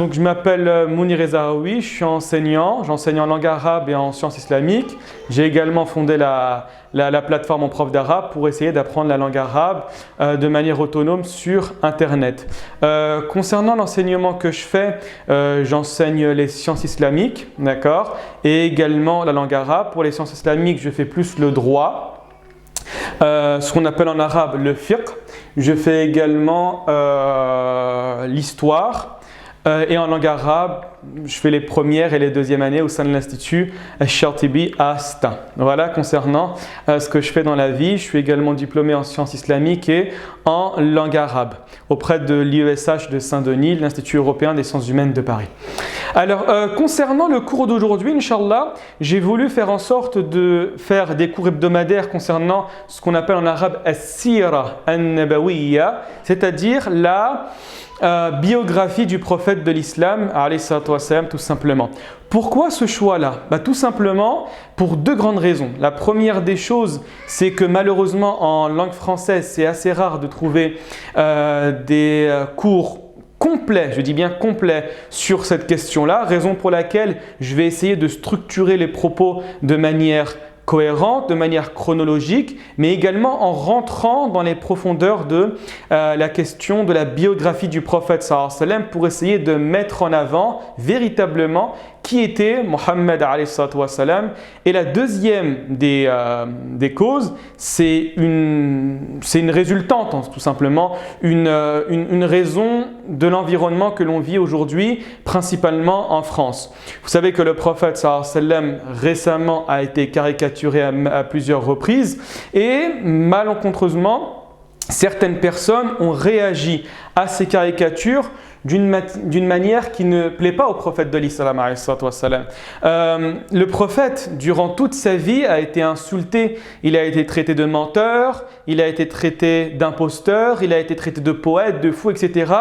Donc je m'appelle Mounir Ezahaoui, je suis enseignant, j'enseigne en langue arabe et en sciences islamiques. J'ai également fondé la plateforme En Prof d'Arabe pour essayer d'apprendre la langue arabe de manière autonome sur Internet. Concernant l'enseignement que je fais, j'enseigne les sciences islamiques, d'accord, et également la langue arabe. Pour les sciences islamiques, je fais plus le droit, ce qu'on appelle en arabe le fiqh. Je fais également l'histoire. Et en langue arabe, je fais les premières et les deuxièmes années au sein de l'Institut Al-Shartibi à Stein. Voilà, concernant ce que je fais dans la vie. Je suis également diplômé en sciences islamiques et en langue arabe auprès de l'IESH de Saint-Denis, l'Institut européen des sciences humaines de Paris. Alors, concernant le cours d'aujourd'hui, Inch'Allah, j'ai voulu faire en sorte de faire des cours hebdomadaires concernant ce qu'on appelle en arabe As-Sira An-Nabawiyya, c'est-à-dire la biographie du prophète de l'islam, alayhi salatu wassalam, tout simplement. Pourquoi ce choix-là? Tout simplement pour deux grandes raisons. La première des choses, c'est que malheureusement en langue française, c'est assez rare de trouver des cours complet, je dis bien complet, sur cette question-là, raison pour laquelle je vais essayer de structurer les propos de manière cohérente, de manière chronologique, mais également en rentrant dans les profondeurs de la question de la biographie du prophète sallallahu alayhi wa sallam pour essayer de mettre en avant véritablement qui était Mohammed alayhi wa sallam. Et la deuxième des causes, c'est une résultante, tout simplement, une raison de l'environnement que l'on vit aujourd'hui, principalement en France. Vous savez que le prophète sallallahu alayhi wa sallam récemment a été caricaturé à plusieurs reprises et malencontreusement, certaines personnes ont réagi à ces caricatures d'une manière qui ne plaît pas au prophète de l'islam. Le prophète, durant toute sa vie, a été insulté. Il a été traité de menteur, il a été traité d'imposteur, il a été traité de poète, de fou, etc.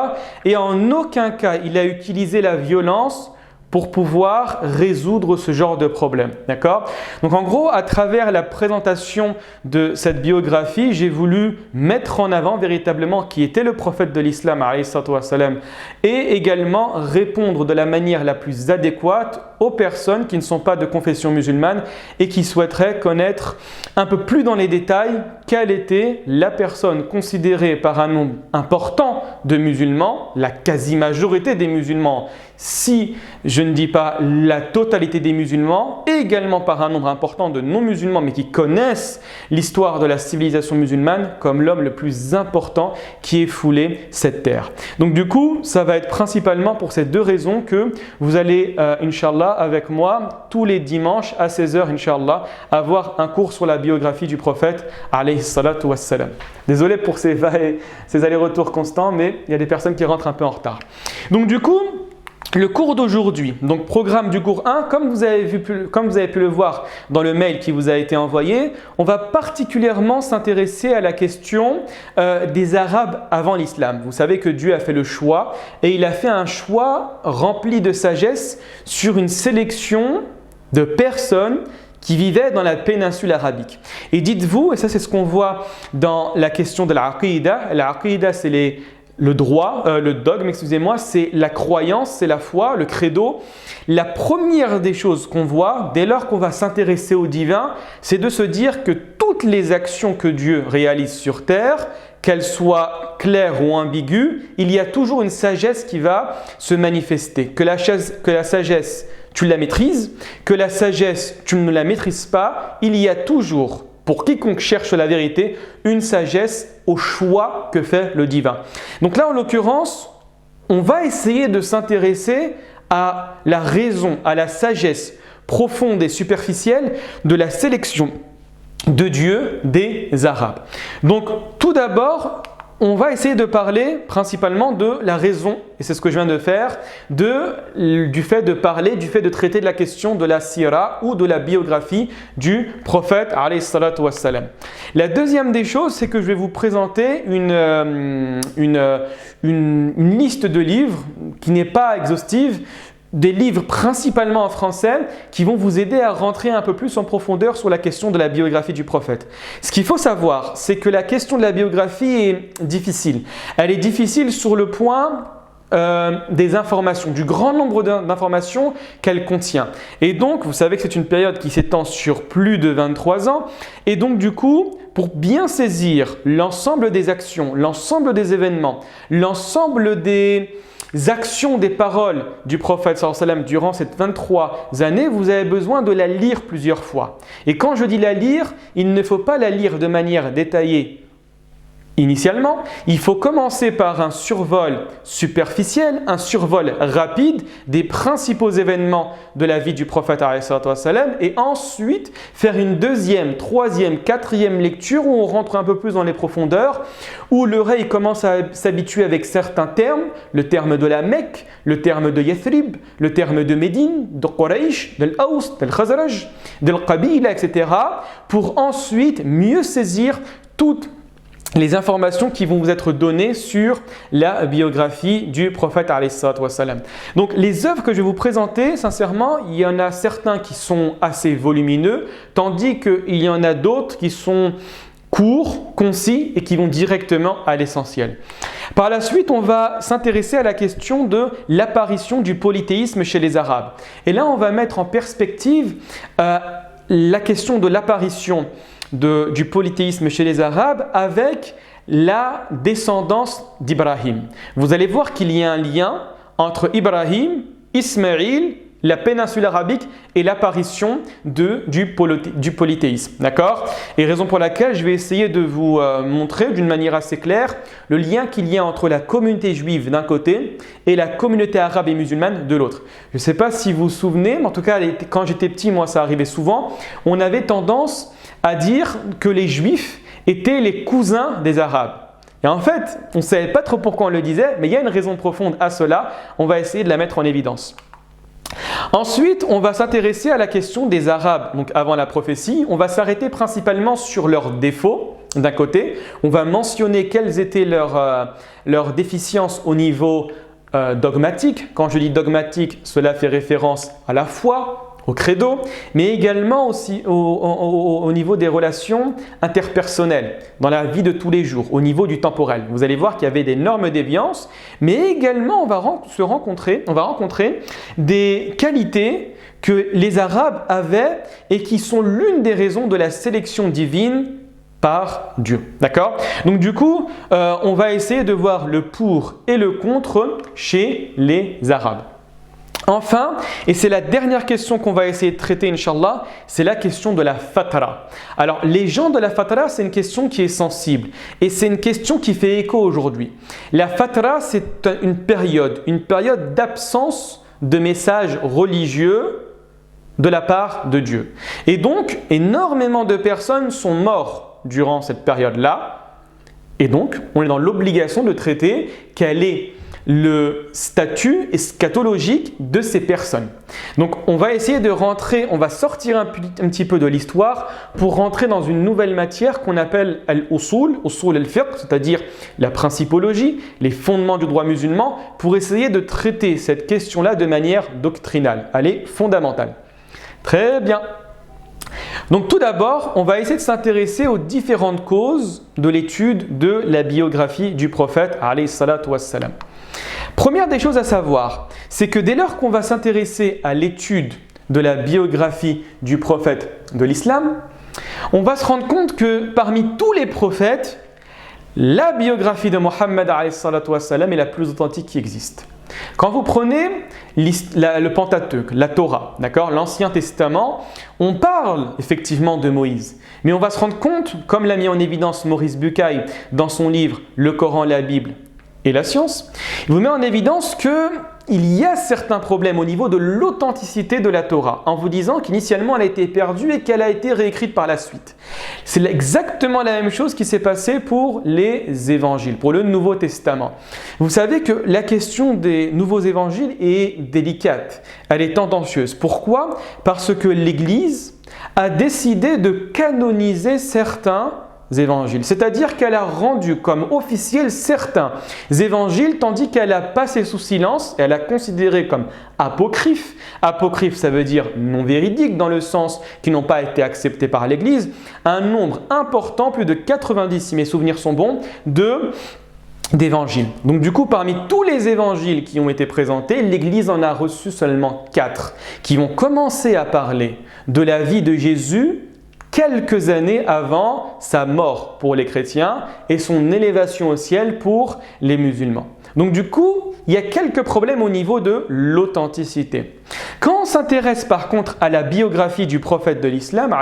Et en aucun cas, il a utilisé la violence pour pouvoir résoudre ce genre de problème. D'accord? Donc en gros, à travers la présentation de cette biographie, j'ai voulu mettre en avant véritablement qui était le prophète de l'islam, alayhi salatu wassalam, et également répondre de la manière la plus adéquate aux personnes qui ne sont pas de confession musulmane et qui souhaiteraient connaître un peu plus dans les détails quelle était la personne considérée par un nombre important de musulmans, la quasi-majorité des musulmans, si je ne dis pas la totalité des musulmans, et également par un nombre important de non-musulmans, mais qui connaissent l'histoire de la civilisation musulmane comme l'homme le plus important qui ait foulé cette terre. Donc du coup, ça va être principalement pour ces deux raisons que vous allez, Inch'Allah, avec moi, tous les dimanches à 16h, Inch'Allah, avoir un cours sur la biographie du prophète, alayhi salatu wassalam. Désolé pour ces allers-retours constants, mais il y a des personnes qui rentrent un peu en retard. Donc du coup, le cours d'aujourd'hui, donc programme du cours 1, comme vous avez pu le voir dans le mail qui vous a été envoyé, on va particulièrement s'intéresser à la question des Arabes avant l'islam. Vous savez que Dieu a fait le choix et il a fait un choix rempli de sagesse sur une sélection de personnes qui vivaient dans la péninsule arabique. Et dites-vous, et ça c'est ce qu'on voit dans la question de l'aqida, l'aqida c'est le dogme, excusez-moi, c'est la croyance, c'est la foi, le credo. La première des choses qu'on voit, dès lors qu'on va s'intéresser au divin, c'est de se dire que toutes les actions que Dieu réalise sur terre, qu'elles soient claires ou ambiguës, il y a toujours une sagesse qui va se manifester. Que la sagesse, tu la maîtrises, que la sagesse, tu ne la maîtrises pas, il y a toujours, pour quiconque cherche la vérité, une sagesse au choix que fait le divin. Donc là, en l'occurrence, on va essayer de s'intéresser à la raison, à la sagesse profonde et superficielle de la sélection de Dieu des Arabes. Donc tout d'abord, on va essayer de parler principalement de la raison, et c'est ce que je viens de faire, du fait de traiter de la question de la sira ou de la biographie du prophète alayhi salatu wassalam. La deuxième des choses, c'est que je vais vous présenter une liste de livres qui n'est pas exhaustive, des livres principalement en français qui vont vous aider à rentrer un peu plus en profondeur sur la question de la biographie du prophète. Ce qu'il faut savoir, c'est que la question de la biographie est difficile. Elle est difficile sur le point des informations, du grand nombre d'informations qu'elle contient. Et donc, vous savez que c'est une période qui s'étend sur plus de 23 ans. Et donc, du coup, pour bien saisir l'ensemble des actions, l'ensemble des événements, l'ensemble des actions, des paroles du prophète sallallahu alayhi wa sallam durant ces 23 années, vous avez besoin de la lire plusieurs fois. Et quand je dis la lire, il ne faut pas la lire de manière détaillée. Initialement, il faut commencer par un survol superficiel, un survol rapide des principaux événements de la vie du prophète et ensuite faire une deuxième, troisième, quatrième lecture où on rentre un peu plus dans les profondeurs, où l'oreille commence à s'habituer avec certains termes, le terme de la Mecque, le terme de Yathrib, le terme de Médine, de Quraysh, de l'Aous, de l'Khazraj, de l'Qabila, etc. pour ensuite mieux saisir toutes les informations qui vont vous être données sur la biographie du prophète alayhi salatu wassalam. Donc les œuvres que je vais vous présenter, sincèrement, il y en a certains qui sont assez volumineux, tandis qu'il y en a d'autres qui sont courts, concis et qui vont directement à l'essentiel. Par la suite, on va s'intéresser à la question de l'apparition du polythéisme chez les Arabes. Et là, on va mettre en perspective la question de l'apparition du polythéisme chez les Arabes avec la descendance d'Ibrahim. Vous allez voir qu'il y a un lien entre Ibrahim, Ismaïl, la péninsule arabique et l'apparition du polythéisme. D'accord ? Et raison pour laquelle je vais essayer de vous montrer d'une manière assez claire le lien qu'il y a entre la communauté juive d'un côté et la communauté arabe et musulmane de l'autre. Je ne sais pas si vous vous souvenez, mais en tout cas quand j'étais petit, moi ça arrivait souvent, on avait tendance à dire que les Juifs étaient les cousins des Arabes. Et en fait, on ne savait pas trop pourquoi on le disait, mais il y a une raison profonde à cela. On va essayer de la mettre en évidence. Ensuite, on va s'intéresser à la question des Arabes. Donc avant la prophétie, on va s'arrêter principalement sur leurs défauts. D'un côté, on va mentionner quelles étaient leurs déficiences au niveau dogmatique. Quand je dis dogmatique, cela fait référence à la foi, au credo, mais également aussi au niveau des relations interpersonnelles, dans la vie de tous les jours, au niveau du temporel. Vous allez voir qu'il y avait d'énormes déviances, mais également on va rencontrer des qualités que les Arabes avaient et qui sont l'une des raisons de la sélection divine par Dieu. D'accord ? Donc du coup, on va essayer de voir le pour et le contre chez les Arabes. Enfin, et c'est la dernière question qu'on va essayer de traiter, Inch'Allah, c'est la question de la fatara. Alors, les gens de la fatara, c'est une question qui est sensible et c'est une question qui fait écho aujourd'hui. La fatara, c'est une période d'absence de messages religieux de la part de Dieu. Et donc, énormément de personnes sont mortes durant cette période-là. Et donc, on est dans l'obligation de traiter quel est le statut eschatologique de ces personnes. Donc on va essayer de rentrer, on va sortir un petit peu de l'histoire pour rentrer dans une nouvelle matière qu'on appelle al-usul al-fiqh, c'est-à-dire la principologie, les fondements du droit musulman, pour essayer de traiter cette question-là de manière doctrinale. Elle est fondamentale. Très bien. Donc tout d'abord, on va essayer de s'intéresser aux différentes causes de l'étude de la biographie du prophète alayhi salatu wassalam. Première des choses à savoir, c'est que dès lors qu'on va s'intéresser à l'étude de la biographie du prophète de l'islam, on va se rendre compte que parmi tous les prophètes, la biographie de Mohammed alayhi salatu wassalam est la plus authentique qui existe. Quand vous prenez le Pentateuque, la Torah, d'accord, l'Ancien Testament, on parle effectivement de Moïse. Mais on va se rendre compte, comme l'a mis en évidence Maurice Bucaille dans son livre « Le Coran, la Bible et la science », il vous met en évidence qu'il y a certains problèmes au niveau de l'authenticité de la Torah, en vous disant qu'initialement elle a été perdue et qu'elle a été réécrite par la suite. C'est exactement la même chose qui s'est passé pour les évangiles, pour le Nouveau Testament. Vous savez que la question des nouveaux évangiles est délicate, elle est tendancieuse. Pourquoi ? Parce que l'Église a décidé de canoniser certains évangiles, c'est-à-dire qu'elle a rendu comme officiels certains évangiles tandis qu'elle a passé sous silence, elle a considéré comme apocryphes. Apocryphes, ça veut dire non véridiques dans le sens qui n'ont pas été acceptés par l'Église, un nombre important, plus de 90 si mes souvenirs sont bons, d'évangiles. Donc du coup, parmi tous les évangiles qui ont été présentés, l'Église en a reçu seulement 4 qui vont commencer à parler de la vie de Jésus quelques années avant sa mort pour les chrétiens et son élévation au ciel pour les musulmans. Donc du coup, il y a quelques problèmes au niveau de l'authenticité. Quand on s'intéresse par contre à la biographie du prophète de l'islam,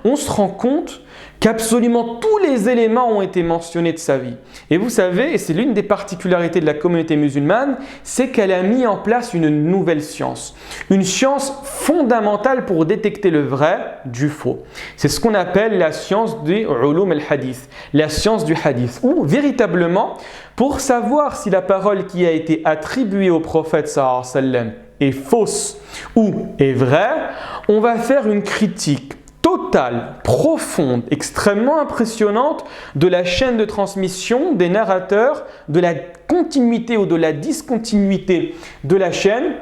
on se rend compte qu'absolument tous les éléments ont été mentionnés de sa vie. Et vous savez, et c'est l'une des particularités de la communauté musulmane, c'est qu'elle a mis en place une nouvelle science. Une science fondamentale pour détecter le vrai du faux. C'est ce qu'on appelle la science du ulum al-hadith, la science du hadith, où véritablement, pour savoir si la parole qui a été attribuée au prophète sallallahu alayhi wa sallam est fausse ou est vraie, on va faire une critique totale, profonde, extrêmement impressionnante de la chaîne de transmission des narrateurs, de la continuité ou de la discontinuité de la chaîne,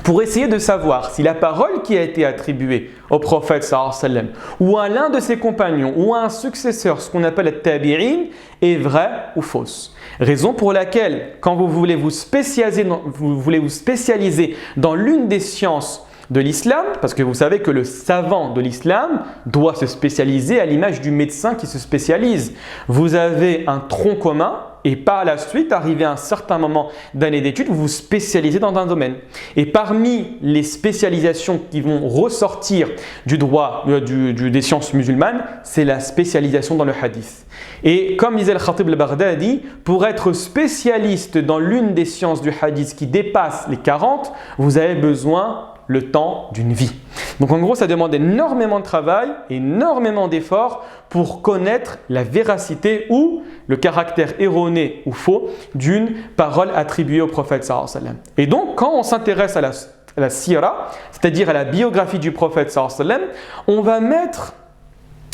pour essayer de savoir si la parole qui a été attribuée au prophète sallallahu alayhi wa sallam ou à l'un de ses compagnons ou à un successeur, ce qu'on appelle le tabi'in, est vraie ou fausse. Raison pour laquelle, quand vous voulez vous spécialiser dans l'une des sciences de l'islam, parce que vous savez que le savant de l'islam doit se spécialiser à l'image du médecin qui se spécialise. Vous avez un tronc commun et par la suite, arrivé à un certain moment d'année d'études, vous vous spécialisez dans un domaine. Et parmi les spécialisations qui vont ressortir du droit des sciences musulmanes, c'est la spécialisation dans le hadith. Et comme disait le Khatib al-Baghdadi, pour être spécialiste dans l'une des sciences du hadith qui dépasse les 40, vous avez besoin le temps d'une vie. Donc en gros, ça demande énormément de travail, énormément d'efforts pour connaître la véracité ou le caractère erroné ou faux d'une parole attribuée au prophète sallallahu alayhi wa sallam. Et donc, quand on s'intéresse à la sira, c'est-à-dire à la biographie du prophète sallallahu alayhi wa sallam, on va mettre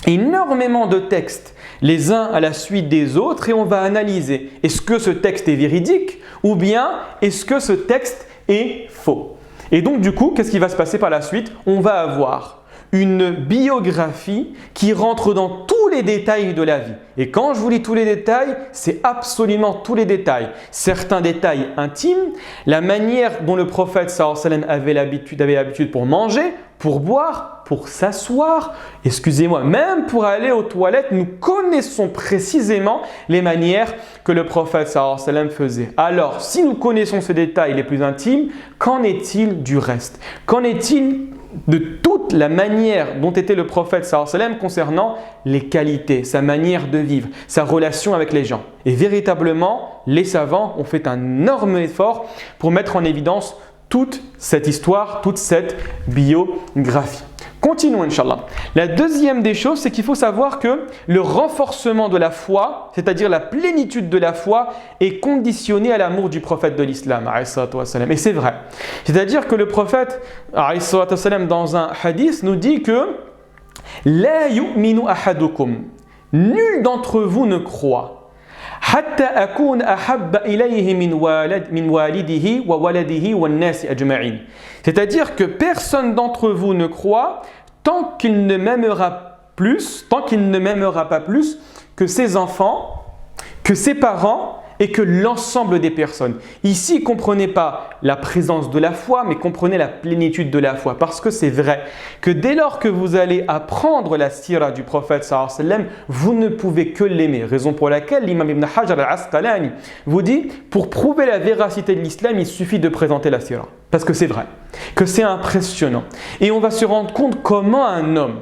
énormément de textes les uns à la suite des autres et on va analyser est-ce que ce texte est véridique ou bien est-ce que ce texte est faux. Et donc du coup, qu'est-ce qui va se passer par la suite? On va avoir une biographie qui rentre dans tous les détails de la vie. Et quand je vous dis tous les détails, c'est absolument tous les détails. Certains détails intimes, la manière dont le prophète sallallahu alayhi wa sallam avait l'habitude pour manger, pour boire, pour s'asseoir, excusez-moi, même pour aller aux toilettes, nous connaissons précisément les manières que le prophète sallallahu alayhi wa sallam faisait. Alors, si nous connaissons ces détails les plus intimes, qu'en est-il du reste? Qu'en est-il de toute la manière dont était le prophète sallallahu alayhi wa sallam concernant les qualités, sa manière de vivre, sa relation avec les gens? Et véritablement, les savants ont fait un énorme effort pour mettre en évidence toute cette histoire, toute cette biographie. Continuons, Inch'Allah. La deuxième des choses, c'est qu'il faut savoir que le renforcement de la foi, c'est-à-dire la plénitude de la foi, est conditionné à l'amour du prophète de l'islam. Et c'est vrai. C'est-à-dire que le prophète, dans un hadith, nous dit que « La yu'minu ahadukum » nul d'entre vous ne croit. C'est-à-dire que personne d'entre vous ne croit tant qu'il ne m'aimera pas plus que ses enfants, que ses parents et que l'ensemble des personnes. Ici, comprenez pas la présence de la foi, mais comprenez la plénitude de la foi. Parce que c'est vrai que dès lors que vous allez apprendre la sira du prophète sallallahu alayhi wa sallam, vous ne pouvez que l'aimer. Raison pour laquelle l'imam Ibn Hajar al-Asqalani vous dit, pour prouver la véracité de l'islam, il suffit de présenter la sira. Parce que c'est vrai, que c'est impressionnant. Et on va se rendre compte comment un homme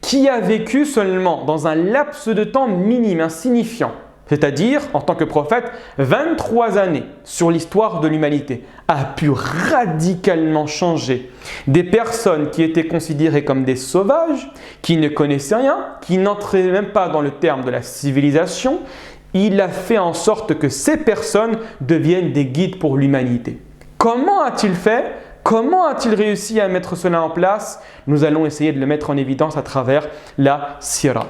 qui a vécu seulement dans un laps de temps minime, insignifiant, c'est-à-dire, en tant que prophète, 23 années sur l'histoire de l'humanité, a pu radicalement changer des personnes qui étaient considérées comme des sauvages, qui ne connaissaient rien, qui n'entraient même pas dans le terme de la civilisation. Il a fait en sorte que ces personnes deviennent des guides pour l'humanité. Comment a-t-il fait ? Comment a-t-il réussi à mettre cela en place? Nous allons essayer de le mettre en évidence à travers la sira.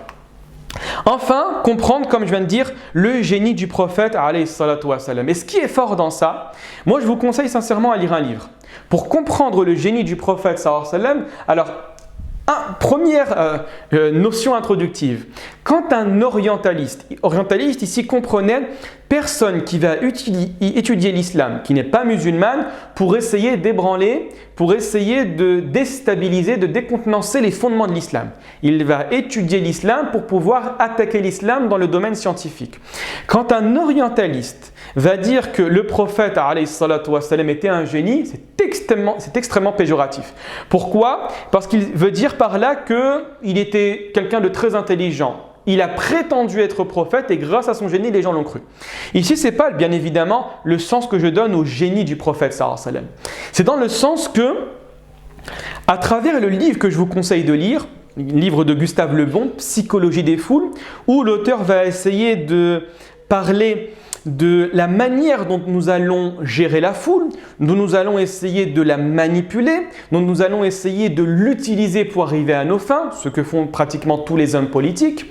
Enfin, comprendre, comme je viens de dire, le génie du prophète alayhi salatu wa salam. Et ce qui est fort dans ça, moi je vous conseille sincèrement à lire un livre. Pour comprendre le génie du prophète sallallahu alayhi wa sallam, alors Première notion introductive. Quand un orientaliste ici comprenait personne qui va étudier l'islam, qui n'est pas musulmane, pour essayer d'ébranler, pour essayer de déstabiliser, de décontenancer les fondements de l'islam. Il va étudier l'islam pour pouvoir attaquer l'islam dans le domaine scientifique. Quand un orientaliste va dire que le prophète alayhi salatu wassalam était un génie, c'est extrêmement péjoratif. Pourquoi? Parce qu'il veut dire par là qu'il était quelqu'un de très intelligent. Il a prétendu être prophète et grâce à son génie, les gens l'ont cru. Ici, ce n'est pas bien évidemment le sens que je donne au génie du prophète sallallahu alayhi wa sallam. C'est dans le sens que, à travers le livre que je vous conseille de lire, le livre de Gustave Le Bon, Psychologie des foules, où l'auteur va essayer de parler de la manière dont nous allons gérer la foule, dont nous allons essayer de la manipuler, dont nous allons essayer de l'utiliser pour arriver à nos fins, ce que font pratiquement tous les hommes politiques,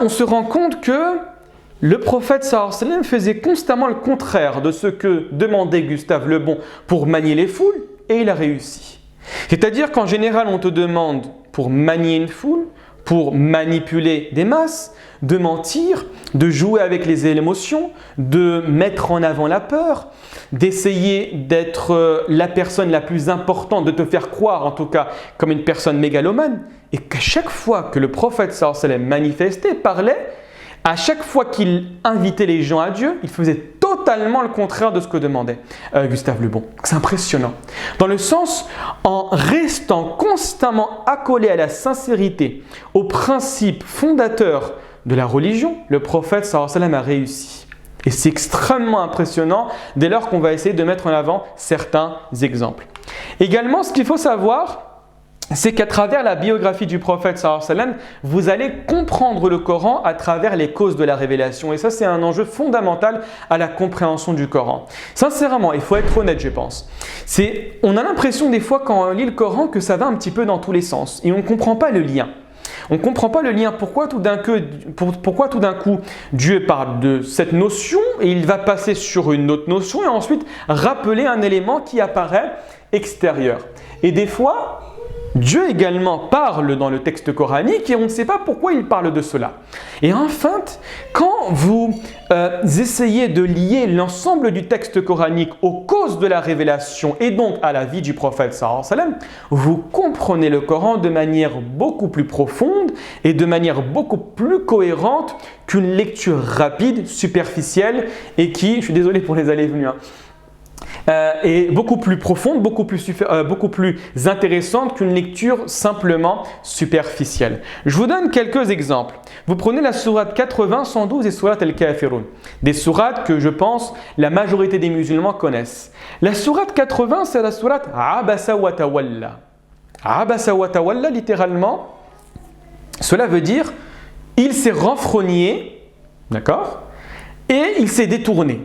on se rend compte que le prophète sallallahu alayhi wa sallam faisait constamment le contraire de ce que demandait Gustave Le Bon pour manier les foules, et il a réussi. C'est-à-dire qu'en général, on te demande pour manier une foule, pour manipuler des masses, de mentir, de jouer avec les émotions, de mettre en avant la peur, d'essayer d'être la personne la plus importante, de te faire croire en tout cas comme une personne mégalomane. Et qu'à chaque fois que le prophète sallallahu alayhi wa sallam manifestait, parlait, à chaque fois qu'il invitait les gens à Dieu, il faisait totalement le contraire de ce que demandait Gustave Le Bon. C'est impressionnant. Dans le sens, en restant constamment accolé à la sincérité, aux principes fondateurs de la religion, le prophète sallallahu alayhi wa sallam a réussi. Et c'est extrêmement impressionnant dès lors qu'on va essayer de mettre en avant certains exemples. Également, ce qu'il faut savoir, c'est qu'à travers la biographie du prophète sallallahu alayhi wa sallam, vous allez comprendre le Coran à travers les causes de la révélation. Et ça, c'est un enjeu fondamental à la compréhension du Coran. Sincèrement, il faut être honnête, je pense. On a l'impression des fois quand on lit le Coran que ça va un petit peu dans tous les sens et on ne comprend pas le lien. On ne comprend pas le lien. Pourquoi tout d'un coup Dieu parle de cette notion et il va passer sur une autre notion et ensuite rappeler un élément qui apparaît extérieur. Et des fois, Dieu également parle dans le texte coranique et on ne sait pas pourquoi il parle de cela. Et enfin, quand vous essayez de lier l'ensemble du texte coranique aux causes de la révélation et donc à la vie du prophète sallallahu alayhi wa sallam, vous comprenez le Coran de manière beaucoup plus profonde et de manière beaucoup plus cohérente qu'une lecture rapide, superficielle et qui, je suis désolé pour les allées et venues, est beaucoup plus profonde, beaucoup plus intéressante qu'une lecture simplement superficielle. Je vous donne quelques exemples. Vous prenez la sourate 80, 112 et sourate Al-Kafirun. Des sourates que je pense la majorité des musulmans connaissent. La sourate 80, c'est la sourate Abasa wa Tawalla. Abasa wa Tawalla, littéralement, cela veut dire il s'est renfrogné, d'accord, et il s'est détourné.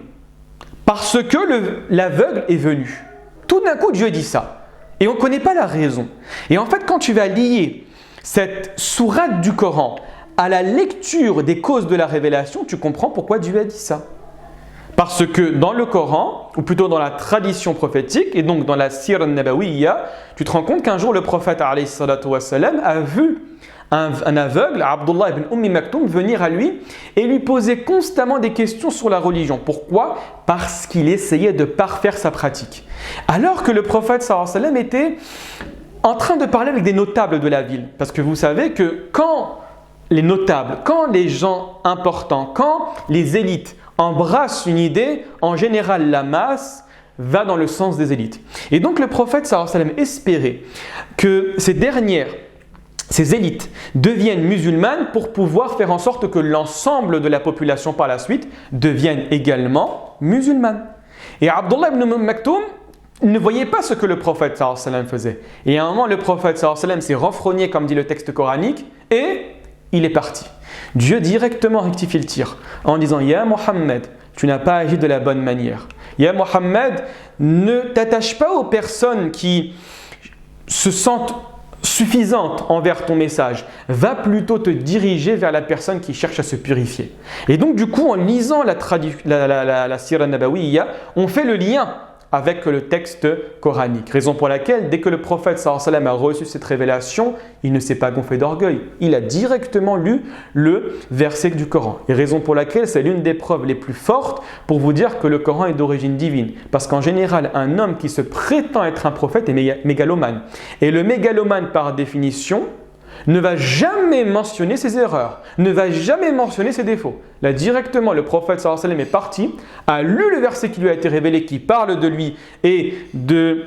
Parce que l'aveugle est venu. Tout d'un coup, Dieu dit ça. Et on ne connaît pas la raison. Et en fait, quand tu vas lier cette sourate du Coran à la lecture des causes de la révélation, tu comprends pourquoi Dieu a dit ça. Parce que dans le Coran, ou plutôt dans la tradition prophétique, et donc dans la Sira Nabawiyya, tu te rends compte qu'un jour le prophète alayhi salatu wassalam a vu un aveugle, Abdullah ibn Ummi Maktoum, venir à lui et lui poser constamment des questions sur la religion. Pourquoi? Parce qu'il essayait de parfaire sa pratique. Alors que le prophète sallallahu alayhi wa sallam était en train de parler avec des notables de la ville. Parce que vous savez que quand les notables, quand les gens importants, quand les élites embrassent une idée, en général la masse va dans le sens des élites. Et donc le prophète sallallahu alayhi wa sallam espérait que ces élites deviennent musulmanes pour pouvoir faire en sorte que l'ensemble de la population par la suite devienne également musulmane. Et Abdullah ibn Maktoum ne voyait pas ce que le prophète sallallahu alayhi wa sallam faisait. Et à un moment, le prophète sallallahu alayhi wa sallam s'est renfrogné, comme dit le texte coranique, et il est parti. Dieu directement rectifie le tir en disant « Ya Mohammed, tu n'as pas agi de la bonne manière. Ya Mohammed, ne t'attache pas aux personnes qui se sentent suffisante envers ton message, va plutôt te diriger vers la personne qui cherche à se purifier. » Et donc du coup, en lisant la Sira Nabawiyya, on fait le lien avec le texte coranique. Raison pour laquelle, dès que le prophète sallallahu alayhi wa sallam a reçu cette révélation, il ne s'est pas gonflé d'orgueil. Il a directement lu le verset du Coran. Et raison pour laquelle c'est l'une des preuves les plus fortes pour vous dire que le Coran est d'origine divine. Parce qu'en général, un homme qui se prétend être un prophète est mégalomane. Et le mégalomane, par définition, ne va jamais mentionner ses erreurs, ne va jamais mentionner ses défauts. Là, directement, le prophète sallallahu alayhi wa sallam est parti, a lu le verset qui lui a été révélé, qui parle de lui et de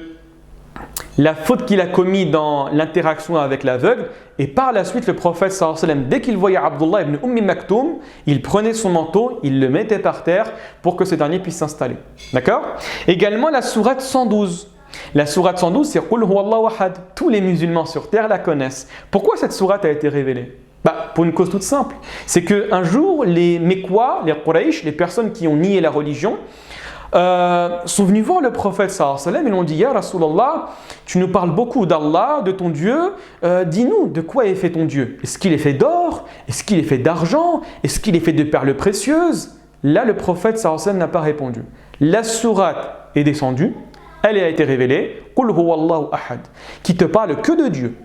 la faute qu'il a commise dans l'interaction avec l'aveugle. Et par la suite, le prophète sallallahu alayhi wa sallam, dès qu'il voyait Abdullah ibn Maktoum, il prenait son manteau, il le mettait par terre pour que ce dernier puisse s'installer. D'accord ? Également, la sourate 112. La sourate 112, c'est Qul huwallahu ahad. Tous les musulmans sur terre la connaissent. Pourquoi cette sourate a été révélée ? Pour une cause toute simple. C'est qu'un jour, les Mekwa, les Quraysh, les personnes qui ont nié la religion, sont venus voir le prophète sallallahu alayhi wa sallam et l'ont dit: Ya Rasulallah, tu nous parles beaucoup d'Allah, de ton Dieu, dis-nous, de quoi est fait ton Dieu ? Est-ce qu'il est fait d'or ? Est-ce qu'il est fait d'argent ? Est-ce qu'il est fait de perles précieuses ? Là, le prophète sallallahu alayhi wa sallam n'a pas répondu. La sourate est descendue. Elle a été révélée, Qul huwallahu ahad, qui te parle que de Dieu.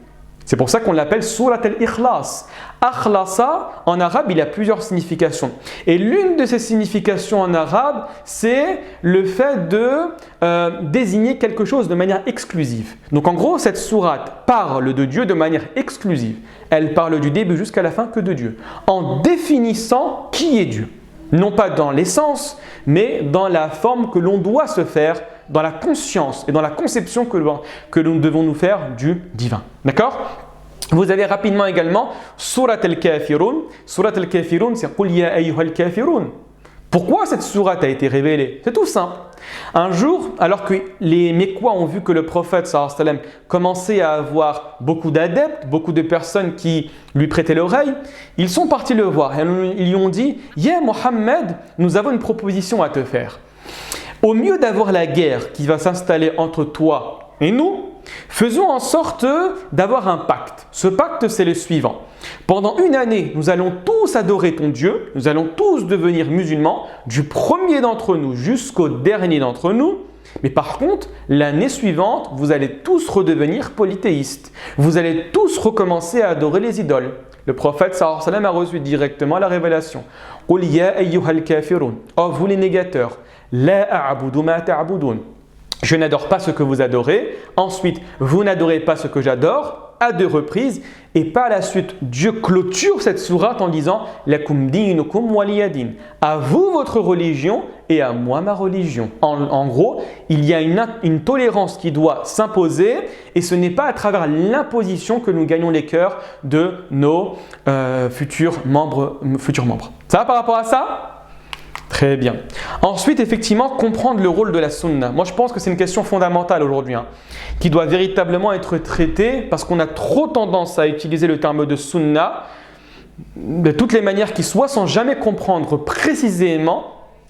C'est pour ça qu'on l'appelle Surat al-Ikhlas. Akhlasa, en arabe, il a plusieurs significations. Et l'une de ces significations en arabe, c'est le fait de désigner quelque chose de manière exclusive. Donc en gros, cette sourate parle de Dieu de manière exclusive. Elle parle du début jusqu'à la fin que de Dieu, en définissant qui est Dieu. Non pas dans l'essence, mais dans la forme que l'on doit se faire, dans la conscience et dans la conception que nous devons nous faire du divin. D'accord ? Vous avez rapidement également Surat al-Kafirun. Surat al-Kafirun, c'est Qul ya ayyuhal kafirun. Pourquoi cette sourate a été révélée ? C'est tout simple. Un jour, alors que les Mekwa ont vu que le prophète sallallahu alayhi wa sallam commençait à avoir beaucoup d'adeptes, beaucoup de personnes qui lui prêtaient l'oreille, ils sont partis le voir et ils lui ont dit: Ya Mohammed, nous avons une proposition à te faire. Au mieux d'avoir la guerre qui va s'installer entre toi et nous, faisons en sorte d'avoir un pacte. Ce pacte, c'est le suivant. Pendant une année, nous allons tous adorer ton Dieu, nous allons tous devenir musulmans, du premier d'entre nous jusqu'au dernier d'entre nous. Mais par contre, l'année suivante, vous allez tous redevenir polythéistes. Vous allez tous recommencer à adorer les idoles. Le prophète sallallahu alayhi wa sallam a reçu directement la révélation. Qul ya ayyuhal kafirun. Oh, vous les négateurs. La a'budu ma ta'budun. Je n'adore pas ce que vous adorez. Ensuite, vous n'adorez pas ce que j'adore, à 2 reprises. Et par la suite, Dieu clôture cette sourate en disant Lakum dinukum waliyadin. À vous votre religion et à moi ma religion. En gros, il y a une tolérance qui doit s'imposer et ce n'est pas à travers l'imposition que nous gagnons les cœurs de nos futurs membres. Ça va par rapport à ça ? Très bien. Ensuite, effectivement, comprendre le rôle de la sunna. Moi, je pense que c'est une question fondamentale aujourd'hui, qui doit véritablement être traitée parce qu'on a trop tendance à utiliser le terme de sunna de toutes les manières qui soient sans jamais comprendre précisément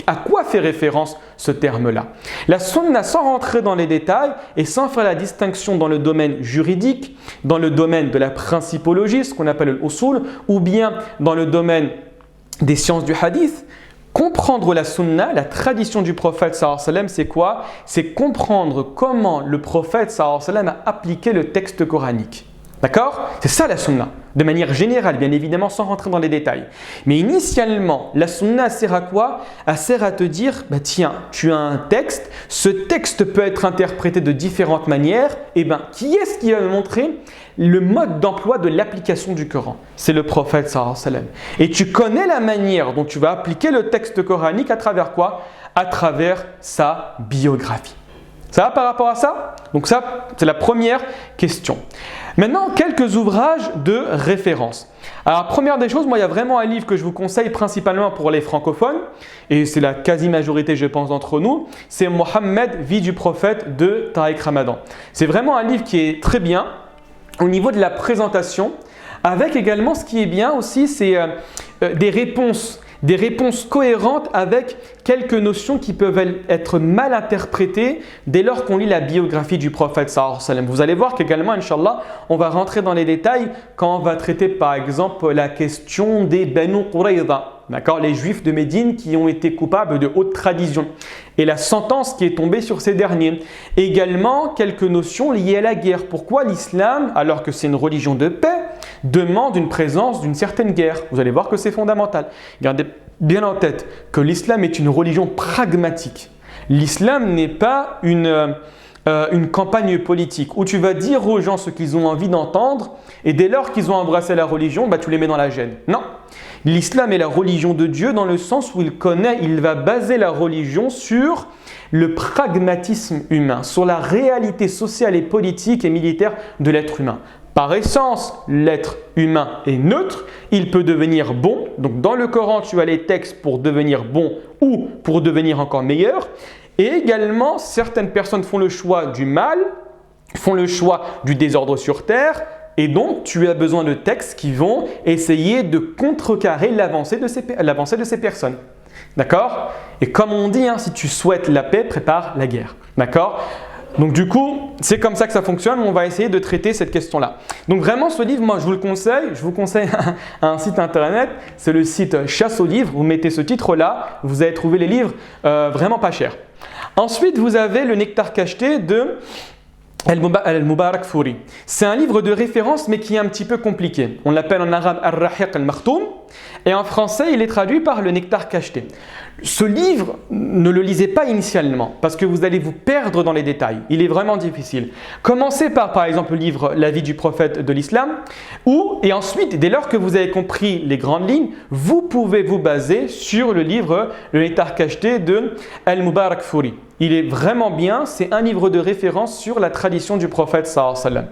à quoi fait référence ce terme-là. La sunna, sans rentrer dans les détails et sans faire la distinction dans le domaine juridique, dans le domaine de la principologie, ce qu'on appelle l'usul, ou bien dans le domaine des sciences du hadith. Comprendre la sunna, la tradition du prophète sallallahu alayhi wa sallam, c'est quoi ? C'est comprendre comment le prophète sallallahu alayhi wa sallam a appliqué le texte coranique. D'accord ? C'est ça la sunna, de manière générale, bien évidemment, sans rentrer dans les détails. Mais initialement, la sunna sert à quoi ? Elle sert à te dire, tiens, tu as un texte, ce texte peut être interprété de différentes manières, et qui est-ce qui va me montrer le mode d'emploi de l'application du Coran ? C'est le prophète sallallahu alayhi wa sallam. Et tu connais la manière dont tu vas appliquer le texte coranique à travers quoi ? À travers sa biographie. Ça va par rapport à ça ? Donc ça, c'est la première question. Maintenant, quelques ouvrages de référence. Alors, première des choses, moi, il y a vraiment un livre que je vous conseille principalement pour les francophones, et c'est la quasi-majorité, je pense, d'entre nous, c'est Mohammed, vie du prophète de Tariq Ramadan. C'est vraiment un livre qui est très bien au niveau de la présentation, avec également, ce qui est bien aussi, c'est des réponses cohérentes avec quelques notions qui peuvent être mal interprétées dès lors qu'on lit la biographie du prophète sallallahu alayhi wa sallam. Vous allez voir qu'également, Inch'Allah, on va rentrer dans les détails quand on va traiter par exemple la question des Banu Qurayza. d'accord, les Juifs de Médine qui ont été coupables de haute trahison et la sentence qui est tombée sur ces derniers. Également, quelques notions liées à la guerre. Pourquoi l'islam, alors que c'est une religion de paix, demande une présence d'une certaine guerre? Vous allez voir que c'est fondamental. Gardez bien en tête que l'islam est une religion pragmatique. L'islam n'est pas une campagne politique où tu vas dire aux gens ce qu'ils ont envie d'entendre et dès lors qu'ils ont embrassé la religion, tu les mets dans la gêne. Non, l'islam est la religion de Dieu dans le sens où il va baser la religion sur le pragmatisme humain, sur la réalité sociale et politique et militaire de l'être humain. Par essence, l'être humain est neutre, il peut devenir bon. Donc dans le Coran, tu as les textes pour devenir bon ou pour devenir encore meilleur. Et également, certaines personnes font le choix du mal, font le choix du désordre sur terre. Et donc, tu as besoin de textes qui vont essayer de contrecarrer l'avancée de ces personnes. D'accord? Et comme on dit, si tu souhaites la paix, prépare la guerre. D'accord? Donc du coup, c'est comme ça que ça fonctionne. On va essayer de traiter cette question-là. Donc vraiment, ce livre, moi, je vous le conseille. Je vous conseille un site internet. C'est le site Chasse aux livres. Vous mettez ce titre-là. Vous allez trouver les livres vraiment pas chers. Ensuite, vous avez le Nectar cacheté de Al-Mubarak Furi. C'est un livre de référence, mais qui est un petit peu compliqué. On l'appelle en arabe Al-Rahiq Al-Makhtoum. Et en français, il est traduit par le Nectar cacheté. Ce livre, ne le lisez pas initialement parce que vous allez vous perdre dans les détails. Il est vraiment difficile. Commencez par exemple, le livre La vie du prophète de l'islam et ensuite, dès lors que vous avez compris les grandes lignes, vous pouvez vous baser sur le livre Le Nectar cacheté de Al-Mubarak Furi. Il est vraiment bien, c'est un livre de référence sur la tradition du prophète sallallahu alayhi wa sallam.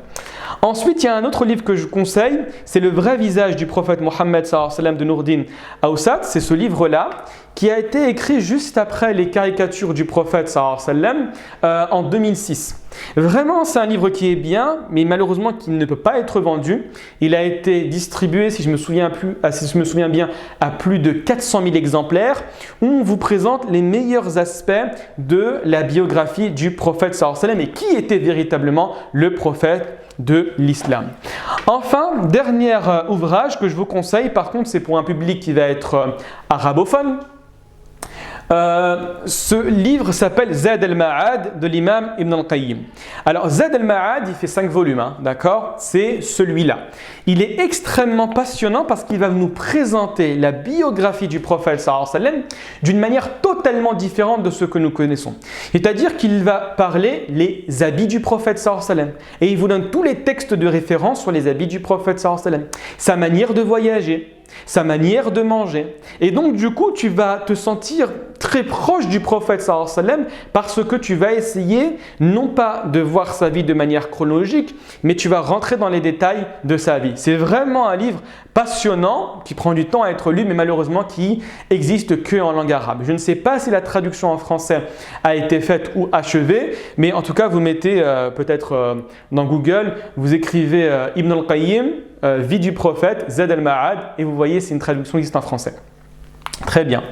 Ensuite, il y a un autre livre que je conseille, c'est Le vrai visage du prophète Mohammed sallallahu alayhi wa sallam de Nourdin Aoussat. C'est ce livre-là qui a été écrit juste après les caricatures du prophète sallallahu alayhi wa sallam en 2006. Vraiment, c'est un livre qui est bien, mais malheureusement qui ne peut pas être vendu. Il a été distribué, si je me souviens bien, à plus de 400 000 exemplaires, où on vous présente les meilleurs aspects de la biographie du prophète sallallahu alayhi wa sallam et qui était véritablement le prophète de l'islam. Enfin, dernier ouvrage que je vous conseille, par contre, c'est pour un public qui va être arabophone. Ce livre s'appelle Zad al-Ma'ad de l'imam Ibn al-Qayyim. Alors Zad al-Ma'ad, il fait 5 volumes, d'accord? C'est celui-là. Il est extrêmement passionnant parce qu'il va nous présenter la biographie du prophète sallallahu alayhi wa sallam d'une manière totalement différente de ce que nous connaissons. C'est-à-dire qu'il va parler les habits du prophète sallallahu alayhi wa sallam et il vous donne tous les textes de référence sur les habits du prophète sallallahu alayhi wa sallam, sa manière de voyager, sa manière de manger. Et donc du coup, tu vas te sentir très proche du prophète sallallahu alayhi wa sallam parce que tu vas essayer non pas de voir sa vie de manière chronologique, mais tu vas rentrer dans les détails de sa vie. C'est vraiment un livre passionnant qui prend du temps à être lu, mais malheureusement qui existe que en langue arabe. Je ne sais pas si la traduction en français a été faite ou achevée, mais en tout cas, vous mettez peut-être dans Google, vous écrivez Ibn al-Qayyim, vie du prophète, Zad al-Ma'ad, et vous voyez, c'est une traduction qui existe en français. Très bien.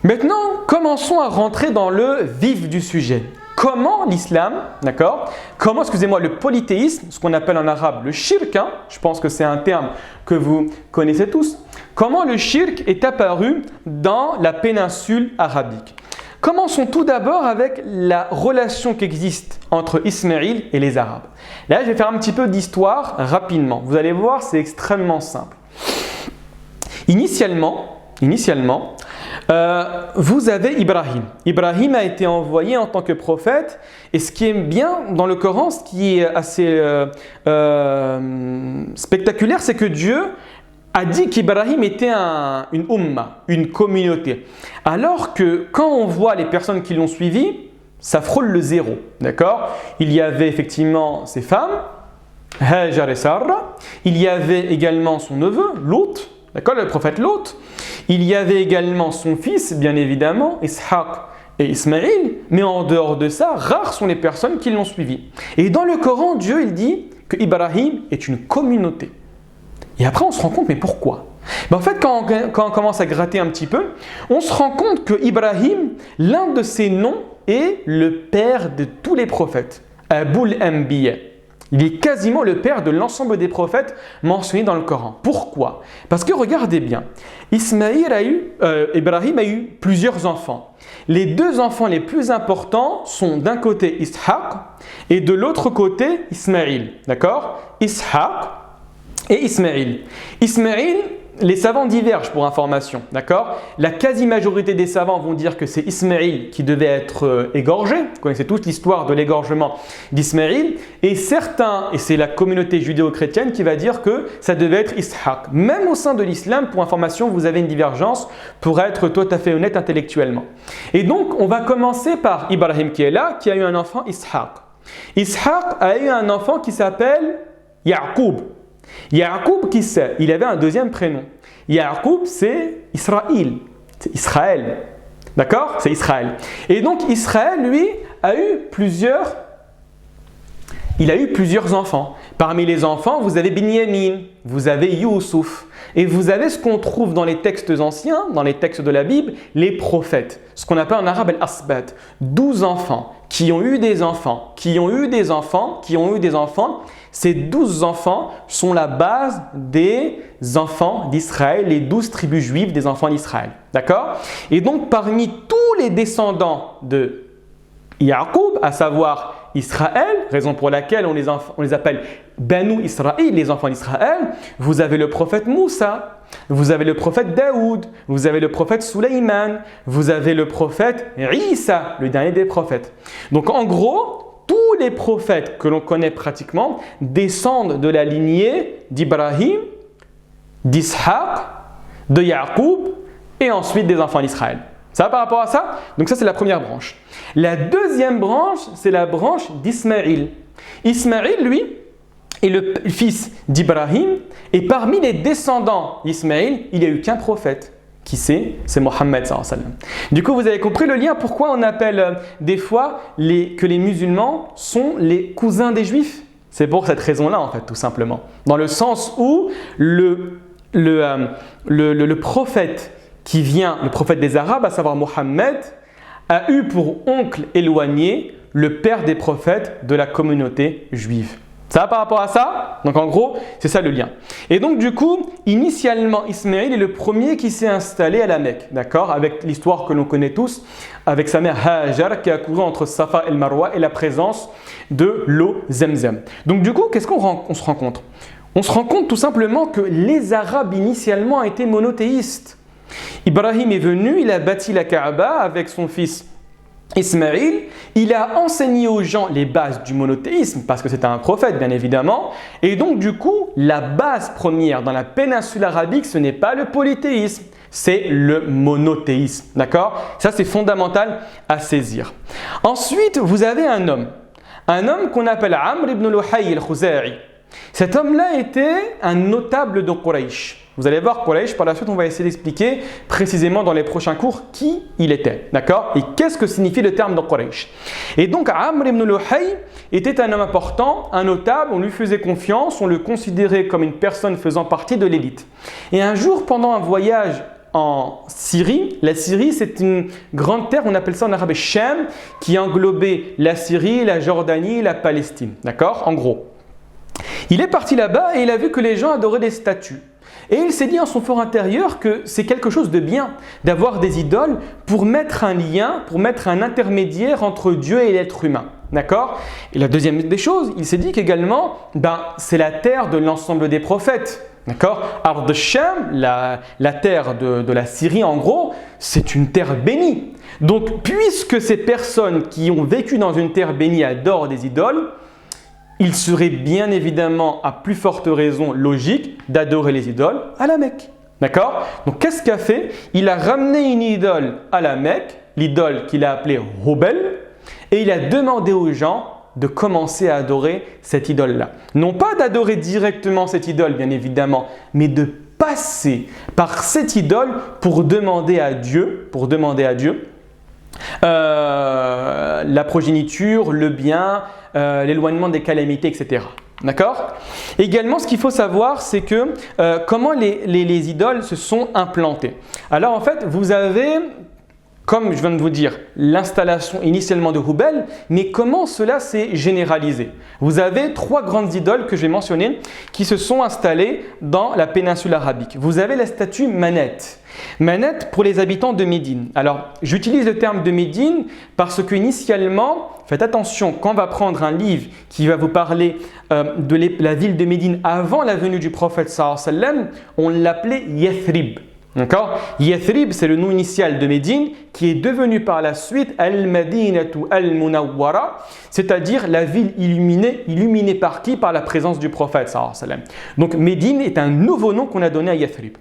Maintenant, commençons à rentrer dans le vif du sujet. Comment l'islam, d'accord? Comment, le polythéisme, ce qu'on appelle en arabe le shirk, je pense que c'est un terme que vous connaissez tous. Comment le shirk est apparu dans la péninsule arabique? Commençons tout d'abord avec la relation qui existe entre Ismaïl et les Arabes. Là, je vais faire un petit peu d'histoire rapidement. Vous allez voir, c'est extrêmement simple. Initialement, vous avez Ibrahim. Ibrahim a été envoyé en tant que prophète et ce qui est bien dans le Coran, ce qui est assez spectaculaire, c'est que Dieu a dit qu'Ibrahim était une umma, une communauté. Alors que quand on voit les personnes qui l'ont suivi, ça frôle le zéro. D'accord? Il y avait effectivement ses femmes, Hajar et Sarah. Il y avait également son neveu, Lot, d'accord, le prophète Lot. Il y avait également son fils, bien évidemment, Ishaq et Ismaïl. Mais en dehors de ça, rares sont les personnes qui l'ont suivi. Et dans le Coran, Dieu il dit que Ibrahim est une communauté. Et après, on se rend compte, mais pourquoi? En fait, quand on commence à gratter un petit peu, on se rend compte que Ibrahim, l'un de ses noms est le père de tous les prophètes, Aboul Anbiya. Il est quasiment le père de l'ensemble des prophètes mentionnés dans le Coran. Pourquoi? Parce que regardez bien, Ibrahim a eu plusieurs enfants. Les deux enfants les plus importants sont d'un côté Ishaq et de l'autre côté Ismaïl. D'accord? Ishaq et Ismaïl. Ismaïl, les savants divergent pour information, d'accord? La quasi-majorité des savants vont dire que c'est Ismaïl qui devait être égorgé. Vous connaissez tous l'histoire de l'égorgement d'Ismaïl. Et certains, et c'est la communauté judéo-chrétienne qui va dire que ça devait être Ishaq. Même au sein de l'islam, pour information, vous avez une divergence pour être tout à fait honnête intellectuellement. Et donc, on va commencer par Ibrahim qui est là, qui a eu un enfant Ishaq. Ishaq a eu un enfant qui s'appelle Ya'qub. Ya'qub, qui c'est? Il avait un deuxième prénom. Ya'qub, c'est Israël. C'est Israël. D'accord? C'est Israël. Et donc, Israël, lui, a eu plusieurs enfants. Parmi les enfants, vous avez Binyamin, vous avez Youssouf. Et vous avez ce qu'on trouve dans les textes anciens, dans les textes de la Bible, les prophètes. Ce qu'on appelle en arabe al-asbat. 12 enfants qui ont eu des enfants, qui ont eu des enfants, qui ont eu des enfants. Ces 12 enfants sont la base des enfants d'Israël, les 12 tribus juives des enfants d'Israël. D'accord? Et donc, parmi tous les descendants de Ya'qub, à savoir Israël, raison pour laquelle on les appelle Banu Israël, les enfants d'Israël, vous avez le prophète Moussa, vous avez le prophète Daoud, vous avez le prophète Suleyman, vous avez le prophète Isa, le dernier des prophètes. Donc en gros, tous les prophètes que l'on connaît pratiquement descendent de la lignée d'Ibrahim, d'Ishaq, de Ya'qub et ensuite des enfants d'Israël. Ça va par rapport à ça? Donc ça, c'est la première branche. La deuxième branche, c'est la branche d'Ismaïl. Ismaïl, lui, est le fils d'Ibrahim et parmi les descendants d'Ismaïl, il n'y a eu qu'un prophète. Qui c'est? C'est Mohammed sallallahu alayhi wa sallam. Du coup, vous avez compris le lien pourquoi on appelle des fois que les musulmans sont les cousins des juifs. C'est pour cette raison-là, en fait, tout simplement. Dans le sens où le prophète qui vient, le prophète des Arabes, à savoir Mohammed, a eu pour oncle éloigné le père des prophètes de la communauté juive. Ça va par rapport à ça? Donc en gros, c'est ça le lien. Et donc du coup, initialement, Ismaïl est le premier qui s'est installé à la Mecque, d'accord? Avec l'histoire que l'on connaît tous, avec sa mère Hajar qui a couru entre Safa et le Marwa et la présence de l'eau Zemzem. Donc du coup, qu'est-ce qu'on se rend compte? On se rend compte tout simplement que les Arabes initialement étaient monothéistes. Ibrahim est venu, il a bâti la Kaaba avec son fils Ismaïl, il a enseigné aux gens les bases du monothéisme parce que c'était un prophète bien évidemment et donc du coup la base première dans la péninsule arabique ce n'est pas le polythéisme, c'est le monothéisme, d'accord? Ça c'est fondamental à saisir. Ensuite vous avez un homme qu'on appelle Amr ibn Luhay al-Khuzai. Cet homme-là était un notable de Quraysh. Vous allez voir Quraysh, par la suite on va essayer d'expliquer précisément dans les prochains cours qui il était, d'accord? Et qu'est-ce que signifie le terme de Quraysh? Et donc Amr ibn Luhay était un homme important, un notable, on lui faisait confiance, on le considérait comme une personne faisant partie de l'élite. Et un jour pendant un voyage en Syrie, la Syrie c'est une grande terre, on appelle ça en arabe Sham, qui englobait la Syrie, la Jordanie, la Palestine, d'accord? En gros. Il est parti là-bas et il a vu que les gens adoraient des statues. Et il s'est dit en son fort intérieur que c'est quelque chose de bien d'avoir des idoles pour mettre un lien, pour mettre un intermédiaire entre Dieu et l'être humain. D'accord? Et la deuxième des choses, il s'est dit qu'également, c'est la terre de l'ensemble des prophètes. D'accord? Ard Sham, la terre de la Syrie en gros, c'est une terre bénie. Donc puisque ces personnes qui ont vécu dans une terre bénie adorent des idoles, il serait bien évidemment, à plus forte raison logique, d'adorer les idoles à la Mecque. D'accord? Donc qu'est-ce qu'il a fait? Il a ramené une idole à la Mecque, l'idole qu'il a appelée Hubal, et il a demandé aux gens de commencer à adorer cette idole-là. Non pas d'adorer directement cette idole, bien évidemment, mais de passer par cette idole pour demander à Dieu, la progéniture, le bien, l'éloignement des calamités, etc. D'accord? Également, ce qu'il faut savoir, c'est que comment les idoles se sont implantées. Alors en fait, vous avez comme je viens de vous dire, l'installation initialement de Hubal, mais comment cela s'est généralisé? Vous avez 3 grandes idoles que je vais mentionner qui se sont installées dans la péninsule arabique. Vous avez la statue Manet. Manet pour les habitants de Médine. Alors, j'utilise le terme de Médine parce que initialement, faites attention, quand on va prendre un livre qui va vous parler de la ville de Médine avant la venue du prophète sallallahu alayhi wa sallam, on l'appelait Yathrib. D'accord? Yathrib, c'est le nom initial de Médine qui est devenu par la suite Al-Madinatu Al-Munawwara, c'est-à-dire la ville illuminée par qui? Par la présence du prophète sallallahu alayhi wa sallam. Donc Médine est un nouveau nom qu'on a donné à Yathrib.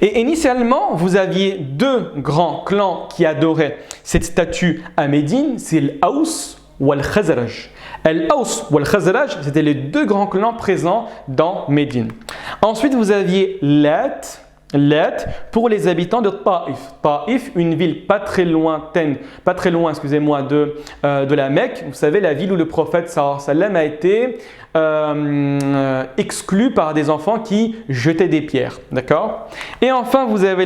Et initialement, vous aviez 2 grands clans qui adoraient cette statue à Médine, c'est l'Aws ou Al-Khazraj. Al-Aws ou Al-Khazraj, c'était les 2 grands clans présents dans Médine. Ensuite, vous aviez Lat pour les habitants de Taïf. Taïf, une ville pas très loin, de la Mecque. Vous savez, la ville où le prophète sallallahu alayhi wa sallam a été exclu par des enfants qui jetaient des pierres. D'accord? Et enfin, vous avez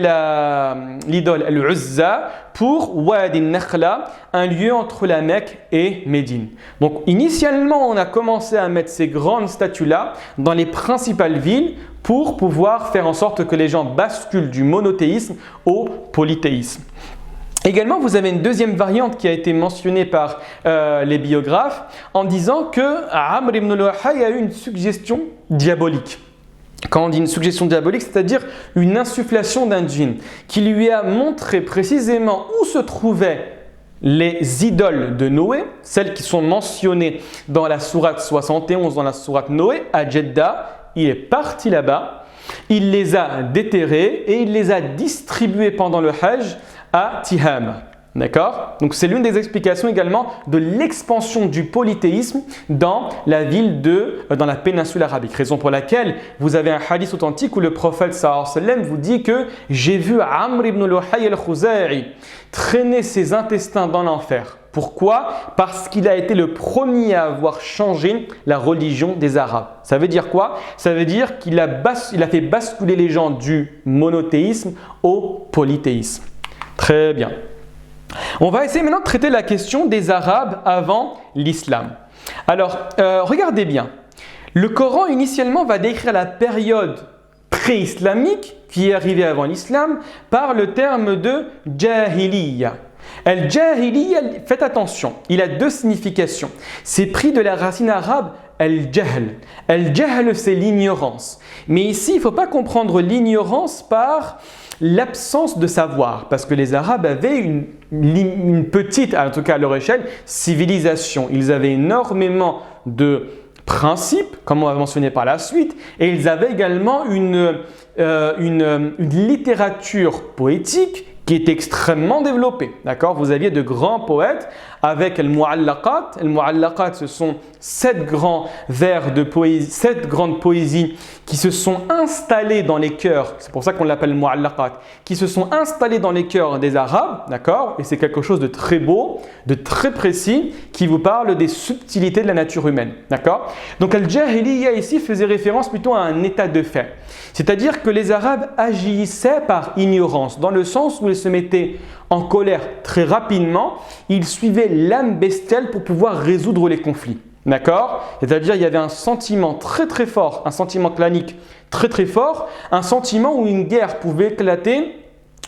l'idole Al-Uzza pour Wadi Nakhla, un lieu entre la Mecque et Médine. Donc, initialement, on a commencé à mettre ces grandes statues-là dans les principales villes pour pouvoir faire en sorte que les gens basculent du monothéisme au polythéisme. Également, vous avez une deuxième variante qui a été mentionnée par les biographes en disant que Amr ibn Luhay a eu une suggestion diabolique. Quand on dit une suggestion diabolique, c'est-à-dire une insufflation d'un djinn qui lui a montré précisément où se trouvaient les idoles de Noé, celles qui sont mentionnées dans la sourate 71, dans la sourate Noé, à Jeddah. Il est parti là-bas, il les a déterrés et il les a distribués pendant le Hajj à Tihama. D'accord? Donc c'est l'une des explications également de l'expansion du polythéisme dans la dans la péninsule arabique. Raison pour laquelle vous avez un hadith authentique où le prophète sallallahu alayhi wa sallam vous dit que j'ai vu Amr ibn Luhay al-Khuzai traîner ses intestins dans l'enfer. Pourquoi? Parce qu'il a été le premier à avoir changé la religion des Arabes. Ça veut dire quoi? Ça veut dire qu'il a fait basculer les gens du monothéisme au polythéisme. Très bien. On va essayer maintenant de traiter la question des Arabes avant l'islam. Alors, regardez bien. Le Coran initialement va décrire la période pré-islamique qui est arrivée avant l'islam par le terme de Jahiliya. Al-Jahiliya, faites attention, il a 2 significations. C'est pris de la racine arabe Al-Jahl. Al-Jahl, c'est l'ignorance. Mais ici, il ne faut pas comprendre l'ignorance par l'absence de savoir, parce que les Arabes avaient une petite, en tout cas à leur échelle, civilisation. Ils avaient énormément de principes, comme on va mentionner par la suite, et ils avaient également une littérature poétique qui est extrêmement développée. D'accord? Vous aviez de grands poètes avec Al-Mu'allaqat. Al-Mu'allaqat, ce sont 7 grands vers de poésie, 7 grandes poésies qui se sont installées dans les cœurs, c'est pour ça qu'on l'appelle Mu'allaqat, qui se sont installées dans les cœurs des Arabes, d'accord? Et c'est quelque chose de très beau, de très précis, qui vous parle des subtilités de la nature humaine, d'accord? Donc Al-Jahiliya ici faisait référence plutôt à un état de fait. C'est-à-dire que les Arabes agissaient par ignorance, dans le sens où ils se mettaient en colère très rapidement, ils suivaient l'âme bestiale pour pouvoir résoudre les conflits. D'accord? C'est-à-dire qu'il y avait un sentiment très très fort, un sentiment clanique très très fort, un sentiment où une guerre pouvait éclater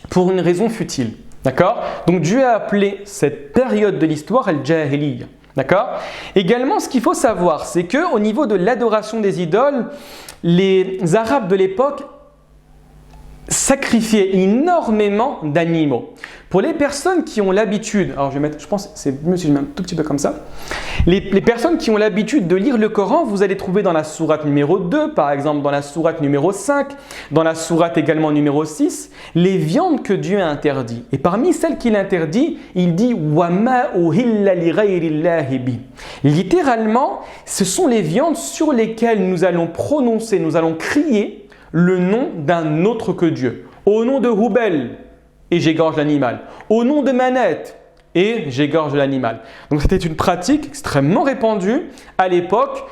pour une raison futile. D'accord? Donc Dieu a appelé cette période de l'histoire Al-Jahiliya. D'accord? Également, ce qu'il faut savoir, c'est qu'au niveau de l'adoration des idoles, les Arabes de l'époque sacrifiaient énormément d'animaux. Pour les personnes qui ont l'habitude, alors je pense que c'est mieux si je mets un tout petit peu comme ça. Les personnes qui ont l'habitude de lire le Coran, vous allez trouver dans la sourate numéro 2, par exemple dans la sourate numéro 5, dans la sourate également numéro 6, les viandes que Dieu a interdites. Et parmi celles qu'il interdit, il dit « Wa ma uhilla li ghayrillahi bi ». Littéralement, ce sont les viandes sur lesquelles nous allons prononcer, nous allons crier le nom d'un autre que Dieu. Au nom de Hubal, et j'égorge l'animal. Au nom de Manette, et j'égorge l'animal. Donc c'était une pratique extrêmement répandue à l'époque,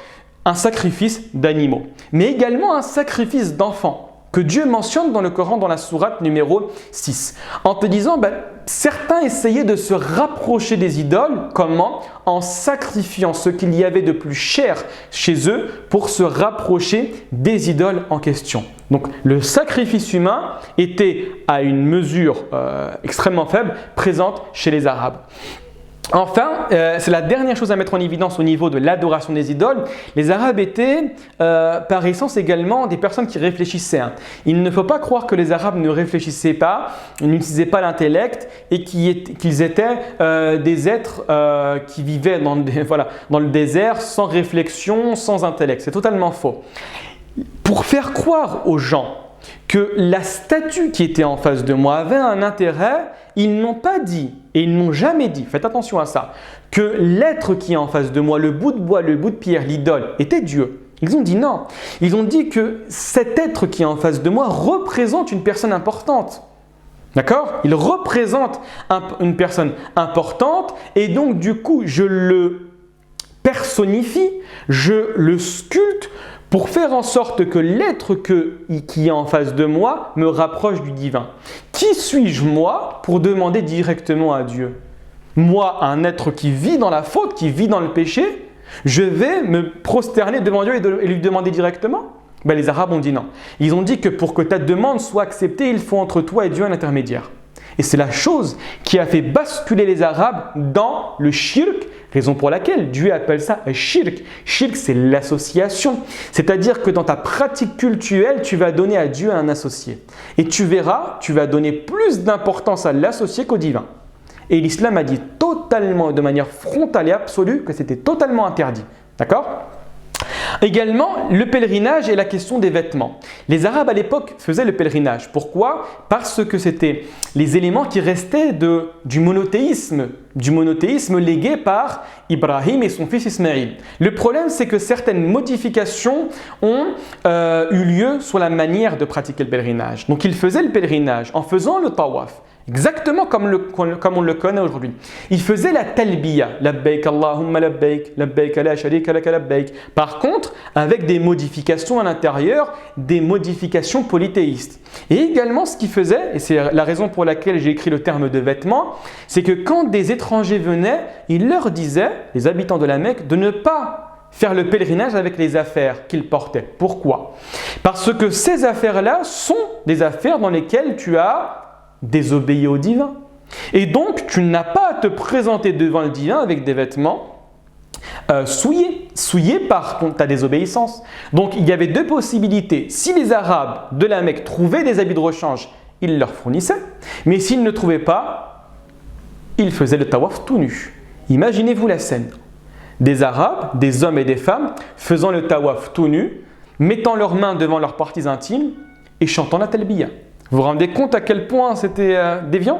un sacrifice d'animaux, mais également un sacrifice d'enfants. que Dieu mentionne dans le Coran, dans la sourate numéro 6, en te disant, certains essayaient de se rapprocher des idoles. Comment? En sacrifiant ce qu'il y avait de plus cher chez eux pour se rapprocher des idoles en question. Donc le sacrifice humain était à une mesure extrêmement faible présente chez les Arabes. Enfin, c'est la dernière chose à mettre en évidence au niveau de l'adoration des idoles. Les Arabes étaient par essence également des personnes qui réfléchissaient. Il ne faut pas croire que les Arabes ne réfléchissaient pas, n'utilisaient pas l'intellect et qu'ils étaient des êtres qui vivaient dans le désert sans réflexion, sans intellect. C'est totalement faux. Pour faire croire aux gens que la statue qui était en face de moi avait un intérêt, ils n'ont pas dit, et ils n'ont jamais dit, faites attention à ça, que l'être qui est en face de moi, le bout de bois, le bout de pierre, l'idole, était Dieu. Ils ont dit non. Ils ont dit que cet être qui est en face de moi représente une personne importante. D'accord? Il représente une personne importante et donc du coup, je le personnifie, je le sculpte pour faire en sorte que l'être qui est en face de moi me rapproche du divin. Qui suis-je moi pour demander directement à Dieu? Moi, un être qui vit dans la faute, qui vit dans le péché, je vais me prosterner devant Dieu et lui demander directement? Les Arabes ont dit non. Ils ont dit que pour que ta demande soit acceptée, il faut entre toi et Dieu un intermédiaire. Et c'est la chose qui a fait basculer les Arabes dans le shirk, raison pour laquelle Dieu appelle ça un shirk. Shirk, c'est l'association. C'est-à-dire que dans ta pratique cultuelle, tu vas donner à Dieu un associé. Et tu verras, tu vas donner plus d'importance à l'associé qu'au divin. Et l'islam a dit totalement, de manière frontale et absolue, que c'était totalement interdit. D'accord ? Également, le pèlerinage et la question des vêtements. Les Arabes à l'époque faisaient le pèlerinage. Pourquoi? Parce que c'était les éléments qui restaient du monothéisme légué par Ibrahim et son fils Ismaïl. Le problème, c'est que certaines modifications ont eu lieu sur la manière de pratiquer le pèlerinage. Donc, ils faisaient le pèlerinage en faisant le tawaf. Exactement comme on le connaît aujourd'hui. Il faisait la talbiya, labbaik Allahumma labbaik, labbaik la sharika laka labbaik. Par contre, avec des modifications à l'intérieur, des modifications polythéistes. Et également, ce qu'il faisait, et c'est la raison pour laquelle j'ai écrit le terme de vêtements, c'est que quand des étrangers venaient, il leur disait, les habitants de la Mecque, de ne pas faire le pèlerinage avec les affaires qu'ils portaient. Pourquoi? Parce que ces affaires-là sont des affaires dans lesquelles tu as désobéir au divin. Et donc, tu n'as pas à te présenter devant le divin avec des vêtements souillés par ta désobéissance. Donc, il y avait deux possibilités. Si les Arabes de la Mecque trouvaient des habits de rechange, ils leur fournissaient. Mais s'ils ne trouvaient pas, ils faisaient le tawaf tout nu. Imaginez-vous la scène. Des Arabes, des hommes et des femmes faisant le tawaf tout nu, mettant leurs mains devant leurs parties intimes et chantant la talbiya. Vous vous rendez compte à quel point c'était déviant?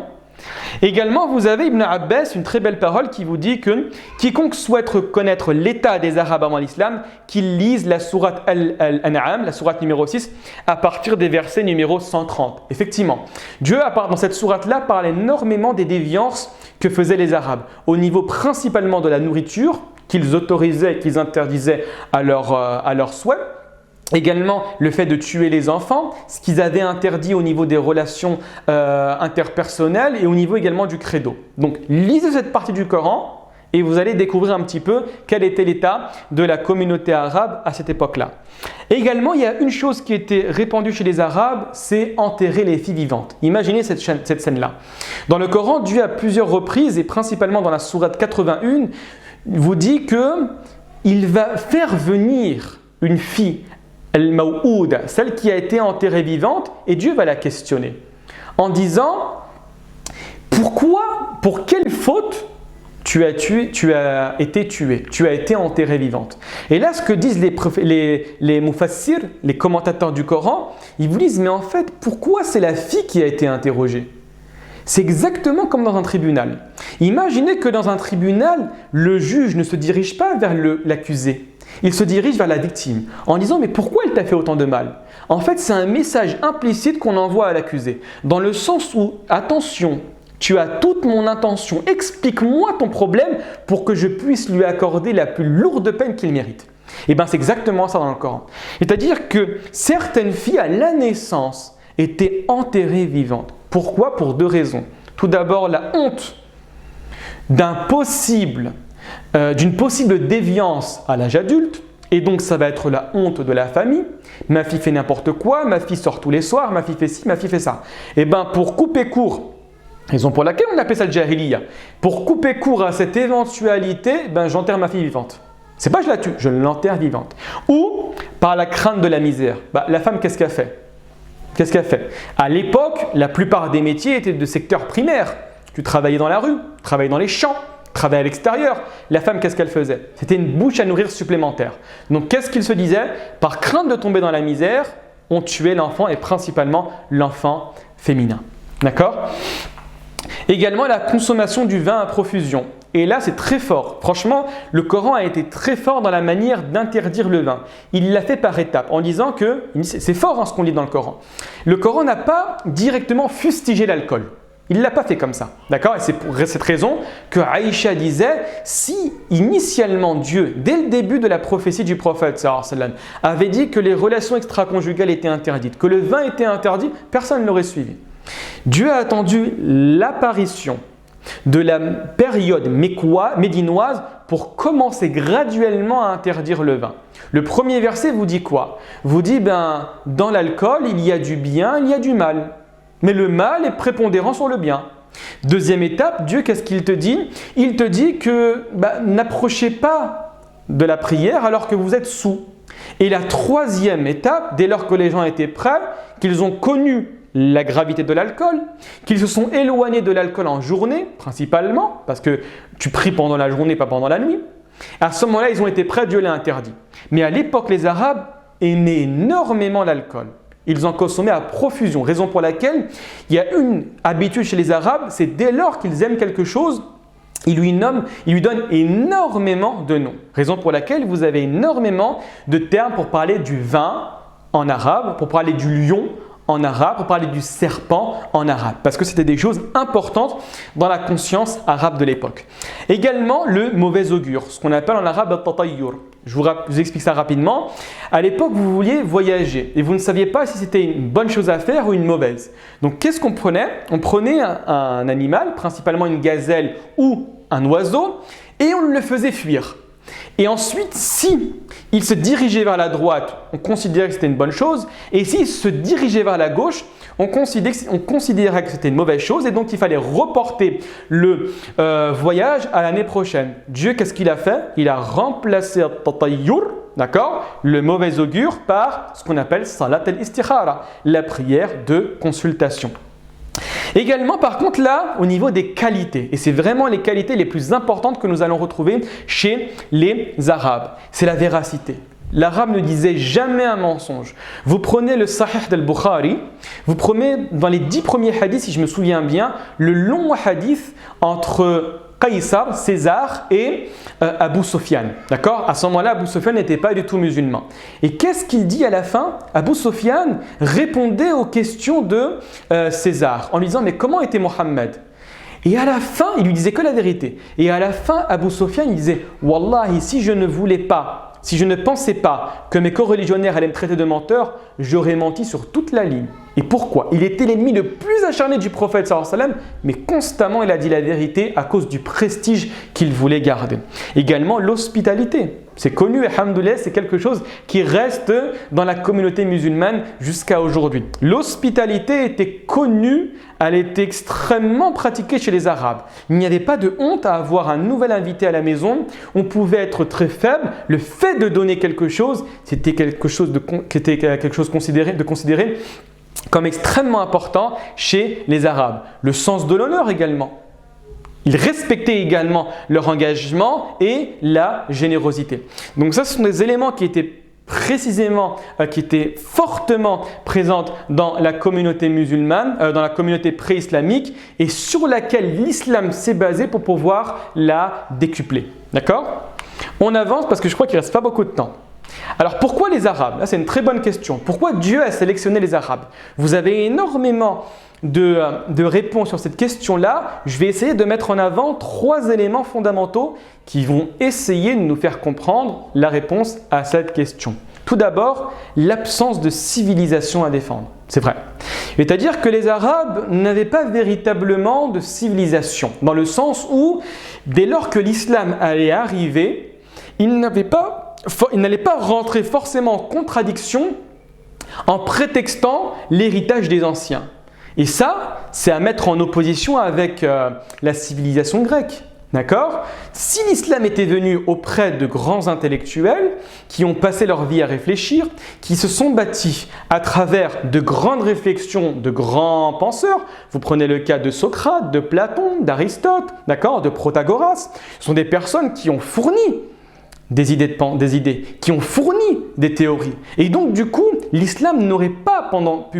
Également, vous avez Ibn Abbas, une très belle parole qui vous dit que quiconque souhaite connaître l'état des Arabes avant l'islam, qu'il lise la sourate Al-An'am, la sourate numéro 6, à partir des versets numéro 130. Effectivement, Dieu, dans cette sourate-là, parle énormément des déviances que faisaient les Arabes, au niveau principalement de la nourriture, qu'ils autorisaient, qu'ils interdisaient à leur souhait. Également, le fait de tuer les enfants, ce qu'ils avaient interdit au niveau des relations interpersonnelles et au niveau également du credo. Donc, lisez cette partie du Coran et vous allez découvrir un petit peu quel était l'état de la communauté arabe à cette époque-là. Également, il y a une chose qui était répandue chez les Arabes, c'est enterrer les filles vivantes. Imaginez cette scène-là. Dans le Coran, Dieu à plusieurs reprises et principalement dans la sourate 81, vous dit qu'il va faire venir une fille, Al-Maw'ouda, celle qui a été enterrée vivante, et Dieu va la questionner en disant pourquoi, pour quelle faute tu as été tuée, tu as été enterrée vivante. Et là, ce que disent les mufassirs, les commentateurs du Coran, ils vous disent mais en fait, pourquoi c'est la fille qui a été interrogée? C'est exactement comme dans un tribunal. Imaginez que dans un tribunal, le juge ne se dirige pas vers l'accusé. Il se dirige vers la victime en disant « mais pourquoi elle t'a fait autant de mal ?» En fait, c'est un message implicite qu'on envoie à l'accusé. Dans le sens où « attention, tu as toute mon intention, explique-moi ton problème pour que je puisse lui accorder la plus lourde peine qu'il mérite. » Et bien c'est exactement ça dans le Coran. C'est-à-dire que certaines filles à la naissance étaient enterrées vivantes. Pourquoi? Pour deux raisons. Tout d'abord, la honte d'une possible déviance à l'âge adulte, et donc ça va être la honte de la famille. Ma fille fait n'importe quoi, ma fille sort tous les soirs, ma fille fait ci, ma fille fait ça. Et bien pour couper court, raison pour laquelle on appelle ça le jahiliya, pour couper court à cette éventualité, j'enterre ma fille vivante. C'est pas je la tue, je l'enterre vivante. Ou par la crainte de la misère. La femme, qu'est-ce qu'elle fait? Qu'est-ce qu'elle fait? À l'époque, la plupart des métiers étaient de secteur primaire. Tu travaillais dans la rue, tu travaillais dans les champs, tu travaillais à l'extérieur. La femme, qu'est-ce qu'elle faisait? C'était une bouche à nourrir supplémentaire. Donc, qu'est-ce qu'il se disait? Par crainte de tomber dans la misère, on tuait l'enfant et principalement l'enfant féminin. D'accord? Également, la consommation du vin à profusion. Et là, c'est très fort. Franchement, le Coran a été très fort dans la manière d'interdire le vin. Il l'a fait par étapes en disant que, c'est fort ce qu'on lit dans le Coran. Le Coran n'a pas directement fustigé l'alcool. Il ne l'a pas fait comme ça. D'accord? Et c'est pour cette raison que Aïcha disait, si initialement Dieu, dès le début de la prophétie du prophète, avait dit que les relations extra-conjugales étaient interdites, que le vin était interdit, personne ne l'aurait suivi. Dieu a attendu l'apparition de la période médinoise pour commencer graduellement à interdire le vin. Le premier verset vous dit quoi? Vous dit, dans l'alcool, il y a du bien, il y a du mal. Mais le mal est prépondérant sur le bien. Deuxième étape, Dieu, qu'est-ce qu'il te dit? Il te dit que n'approchez pas de la prière alors que vous êtes saoul. Et la troisième étape, dès lors que les gens étaient prêts, qu'ils ont connu la gravité de l'alcool, qu'ils se sont éloignés de l'alcool en journée, principalement, parce que tu pries pendant la journée, pas pendant la nuit. À ce moment-là, ils ont été prêts, Dieu l'a interdit. Mais à l'époque, les Arabes aimaient énormément l'alcool. Ils en consommaient à profusion, raison pour laquelle il y a une habitude chez les Arabes, c'est dès lors qu'ils aiment quelque chose, ils lui donnent énormément de noms. Raison pour laquelle vous avez énormément de termes pour parler du vin en arabe, pour parler du lion en arabe, pour parler du serpent en arabe, parce que c'était des choses importantes dans la conscience arabe de l'époque. Également, le mauvais augure, ce qu'on appelle en arabe al-tatayyur. Je vous explique ça rapidement. À l'époque, vous vouliez voyager et vous ne saviez pas si c'était une bonne chose à faire ou une mauvaise. Donc, qu'est-ce qu'on prenait? On prenait un animal, principalement une gazelle ou un oiseau, et on le faisait fuir. Et ensuite, si il se dirigeait vers la droite, on considérait que c'était une bonne chose. Et s'il se dirigeait vers la gauche, on considérait que c'était une mauvaise chose. Et donc, il fallait reporter le voyage à l'année prochaine. Dieu, qu'est-ce qu'il a fait? Il a remplacé Tatayyur, d'accord, le mauvais augure, par ce qu'on appelle Salat al-Istikhara, la prière de consultation. Également, par contre, là, au niveau des qualités, et c'est vraiment les qualités les plus importantes que nous allons retrouver chez les Arabes, c'est la véracité. L'arabe ne disait jamais un mensonge. Vous prenez le Sahih d'Al-Bukhari, vous prenez dans les 10 premiers hadiths, si je me souviens bien, le long hadith entre Qaïsar, César et Abu Sufyan. D'accord? À ce moment-là, Abu Sufyan n'était pas du tout musulman. Et qu'est-ce qu'il dit à la fin? Abu Sufyan répondait aux questions de César en lui disant « Mais comment était Mohammed ?» Et à la fin, il lui disait que la vérité. Et à la fin, Abu Sufyan il disait « Wallahi, si je ne voulais pas, si je ne pensais pas que mes coreligionnaires allaient me traiter de menteur, j'aurais menti sur toute la ligne. » Et pourquoi? Il était l'ennemi le plus acharné du prophète sallallahu alayhi wa sallam, mais constamment il a dit la vérité à cause du prestige qu'il voulait garder. Également l'hospitalité. C'est connu, alhamdoulilah, c'est quelque chose qui reste dans la communauté musulmane jusqu'à aujourd'hui. L'hospitalité était connue, elle était extrêmement pratiquée chez les Arabes. Il n'y avait pas de honte à avoir un nouvel invité à la maison. On pouvait être très faible. Le fait de donner quelque chose, c'était quelque chose de considéré comme extrêmement important chez les Arabes. Le sens de l'honneur également. Ils respectaient également leur engagement et la générosité. Donc ça, ce sont des éléments qui étaient fortement présentes dans la communauté musulmane, dans la communauté pré-islamique et sur laquelle l'islam s'est basé pour pouvoir la décupler. D'accord? On avance parce que je crois qu'il ne reste pas beaucoup de temps. Alors pourquoi les Arabes? Là, c'est une très bonne question. Pourquoi Dieu a sélectionné les Arabes? Vous avez énormément de réponses sur cette question-là. Je vais essayer de mettre en avant 3 éléments fondamentaux qui vont essayer de nous faire comprendre la réponse à cette question. Tout d'abord, l'absence de civilisation à défendre. C'est vrai. C'est-à-dire que les Arabes n'avaient pas véritablement de civilisation, dans le sens où, dès lors que l'islam allait arriver, il n'allait pas rentrer forcément en contradiction en prétextant l'héritage des anciens. Et ça, c'est à mettre en opposition avec la civilisation grecque. D'accord? Si l'islam était venu auprès de grands intellectuels qui ont passé leur vie à réfléchir, qui se sont bâtis à travers de grandes réflexions de grands penseurs, vous prenez le cas de Socrate, de Platon, d'Aristote, d'accord, de Protagoras, ce sont des personnes qui ont fourni des idées, qui ont fourni des théories. Et donc, du coup, l'islam n'aurait pas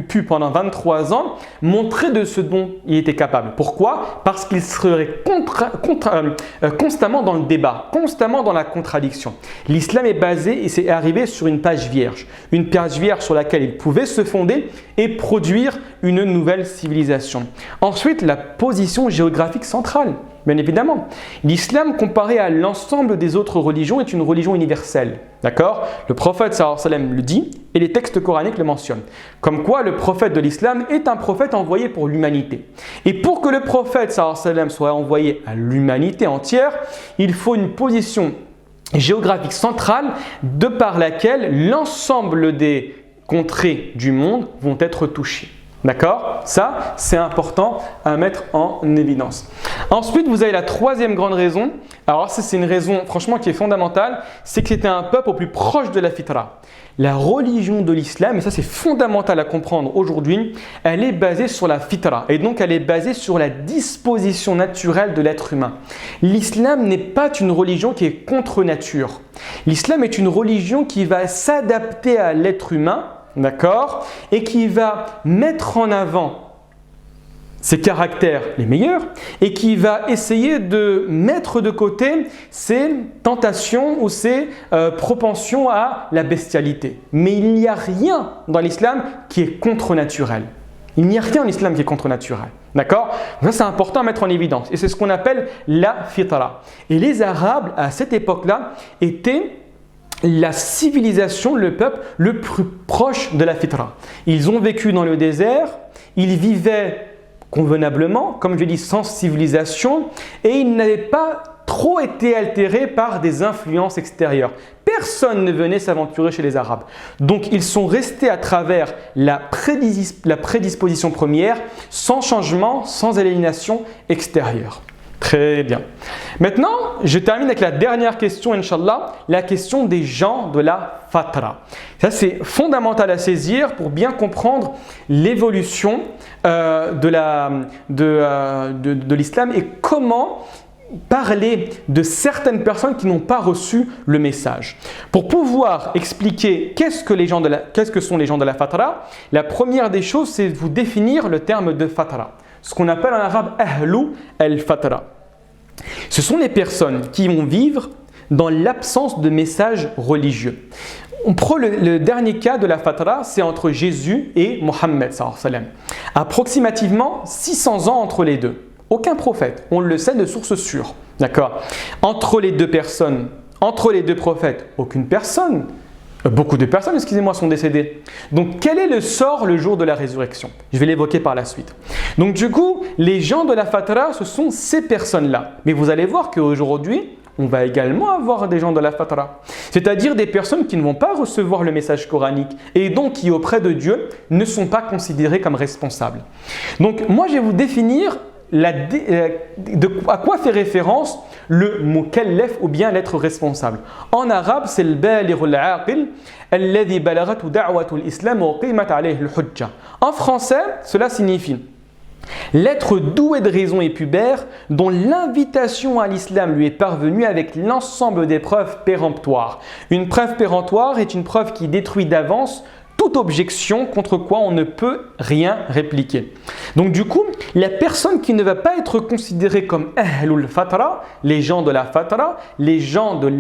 pu pendant 23 ans montrer de ce dont il était capable. Pourquoi? Parce qu'il serait constamment dans le débat, constamment dans la contradiction. L'islam est basé et c'est arrivé sur une page vierge sur laquelle il pouvait se fonder et produire une nouvelle civilisation. Ensuite, la position géographique centrale. Bien évidemment, l'islam comparé à l'ensemble des autres religions est une religion universelle. D'accord? Le prophète sallallahu alayhi wa sallam le dit et les textes coraniques le mentionnent. Comme quoi le prophète de l'islam est un prophète envoyé pour l'humanité. Et pour que le prophète sallallahu alayhi wa sallam soit envoyé à l'humanité entière, il faut une position géographique centrale de par laquelle l'ensemble des contrées du monde vont être touchées. D'accord? Ça, c'est important à mettre en évidence. Ensuite, vous avez la 3e grande raison. Alors, ça, c'est une raison franchement qui est fondamentale. C'est que c'était un peuple au plus proche de la fitra. La religion de l'islam, et ça c'est fondamental à comprendre aujourd'hui, elle est basée sur la fitra. Et donc, elle est basée sur la disposition naturelle de l'être humain. L'islam n'est pas une religion qui est contre nature. L'islam est une religion qui va s'adapter à l'être humain. D'accord? Et qui va mettre en avant ses caractères les meilleurs et qui va essayer de mettre de côté ses tentations ou ses propensions à la bestialité. Mais il n'y a rien dans l'islam qui est contre-naturel. Il n'y a rien en islam qui est contre-naturel. D'accord? Ça, c'est important à mettre en évidence. Et c'est ce qu'on appelle la fitra. Et les Arabes, à cette époque-là, étaient la civilisation, le peuple le plus proche de la fitra. Ils ont vécu dans le désert, ils vivaient convenablement, comme je dis, sans civilisation, et ils n'avaient pas trop été altérés par des influences extérieures. Personne ne venait s'aventurer chez les Arabes. Donc, ils sont restés à travers la prédisposition première, sans changement, sans aliénation extérieure. Très bien. Maintenant, je termine avec la dernière question, Inch'Allah, la question des gens de la fatra. Ça, c'est fondamental à saisir pour bien comprendre l'évolution de l'islam et comment parler de certaines personnes qui n'ont pas reçu le message. Pour pouvoir expliquer qu'est-ce que sont les gens de la fatra, la première des choses, c'est de vous définir le terme de fatra. Ce qu'on appelle en arabe ahlu al-fatra. Ce sont les personnes qui vont vivre dans l'absence de message religieux. On prend le dernier cas de la fatra, c'est entre Jésus et Mohammed sallallahu alayhi wa sallam. Approximativement 600 ans entre les deux. Aucun prophète, on le sait de source sûre. D'accord? Entre les deux personnes, entre les deux prophètes, aucune personne. Beaucoup de personnes, excusez-moi, sont décédées. Donc, quel est le sort le jour de la résurrection? Je vais l'évoquer par la suite. Donc, du coup, les gens de la fatra, ce sont ces personnes-là. Mais vous allez voir qu'aujourd'hui, on va également avoir des gens de la fatra. C'est-à-dire des personnes qui ne vont pas recevoir le message coranique et donc qui, auprès de Dieu, ne sont pas considérés comme responsables. Donc, moi, je vais vous définir à quoi fait référence le mukallaf ou bien l'être responsable. En arabe, c'est le baligh al-aqil alladhi balaghathu da'watu al-islam wa qimat alayhi al-hujja. En français, cela signifie l'être doué de raison et pubère dont l'invitation à l'islam lui est parvenue avec l'ensemble des preuves péremptoires. Une preuve péremptoire est une preuve qui détruit d'avance toute objection contre quoi on ne peut rien répliquer. Donc du coup, la personne qui ne va pas être considérée comme Ahlul Fatra, les gens de la Fatra, les gens de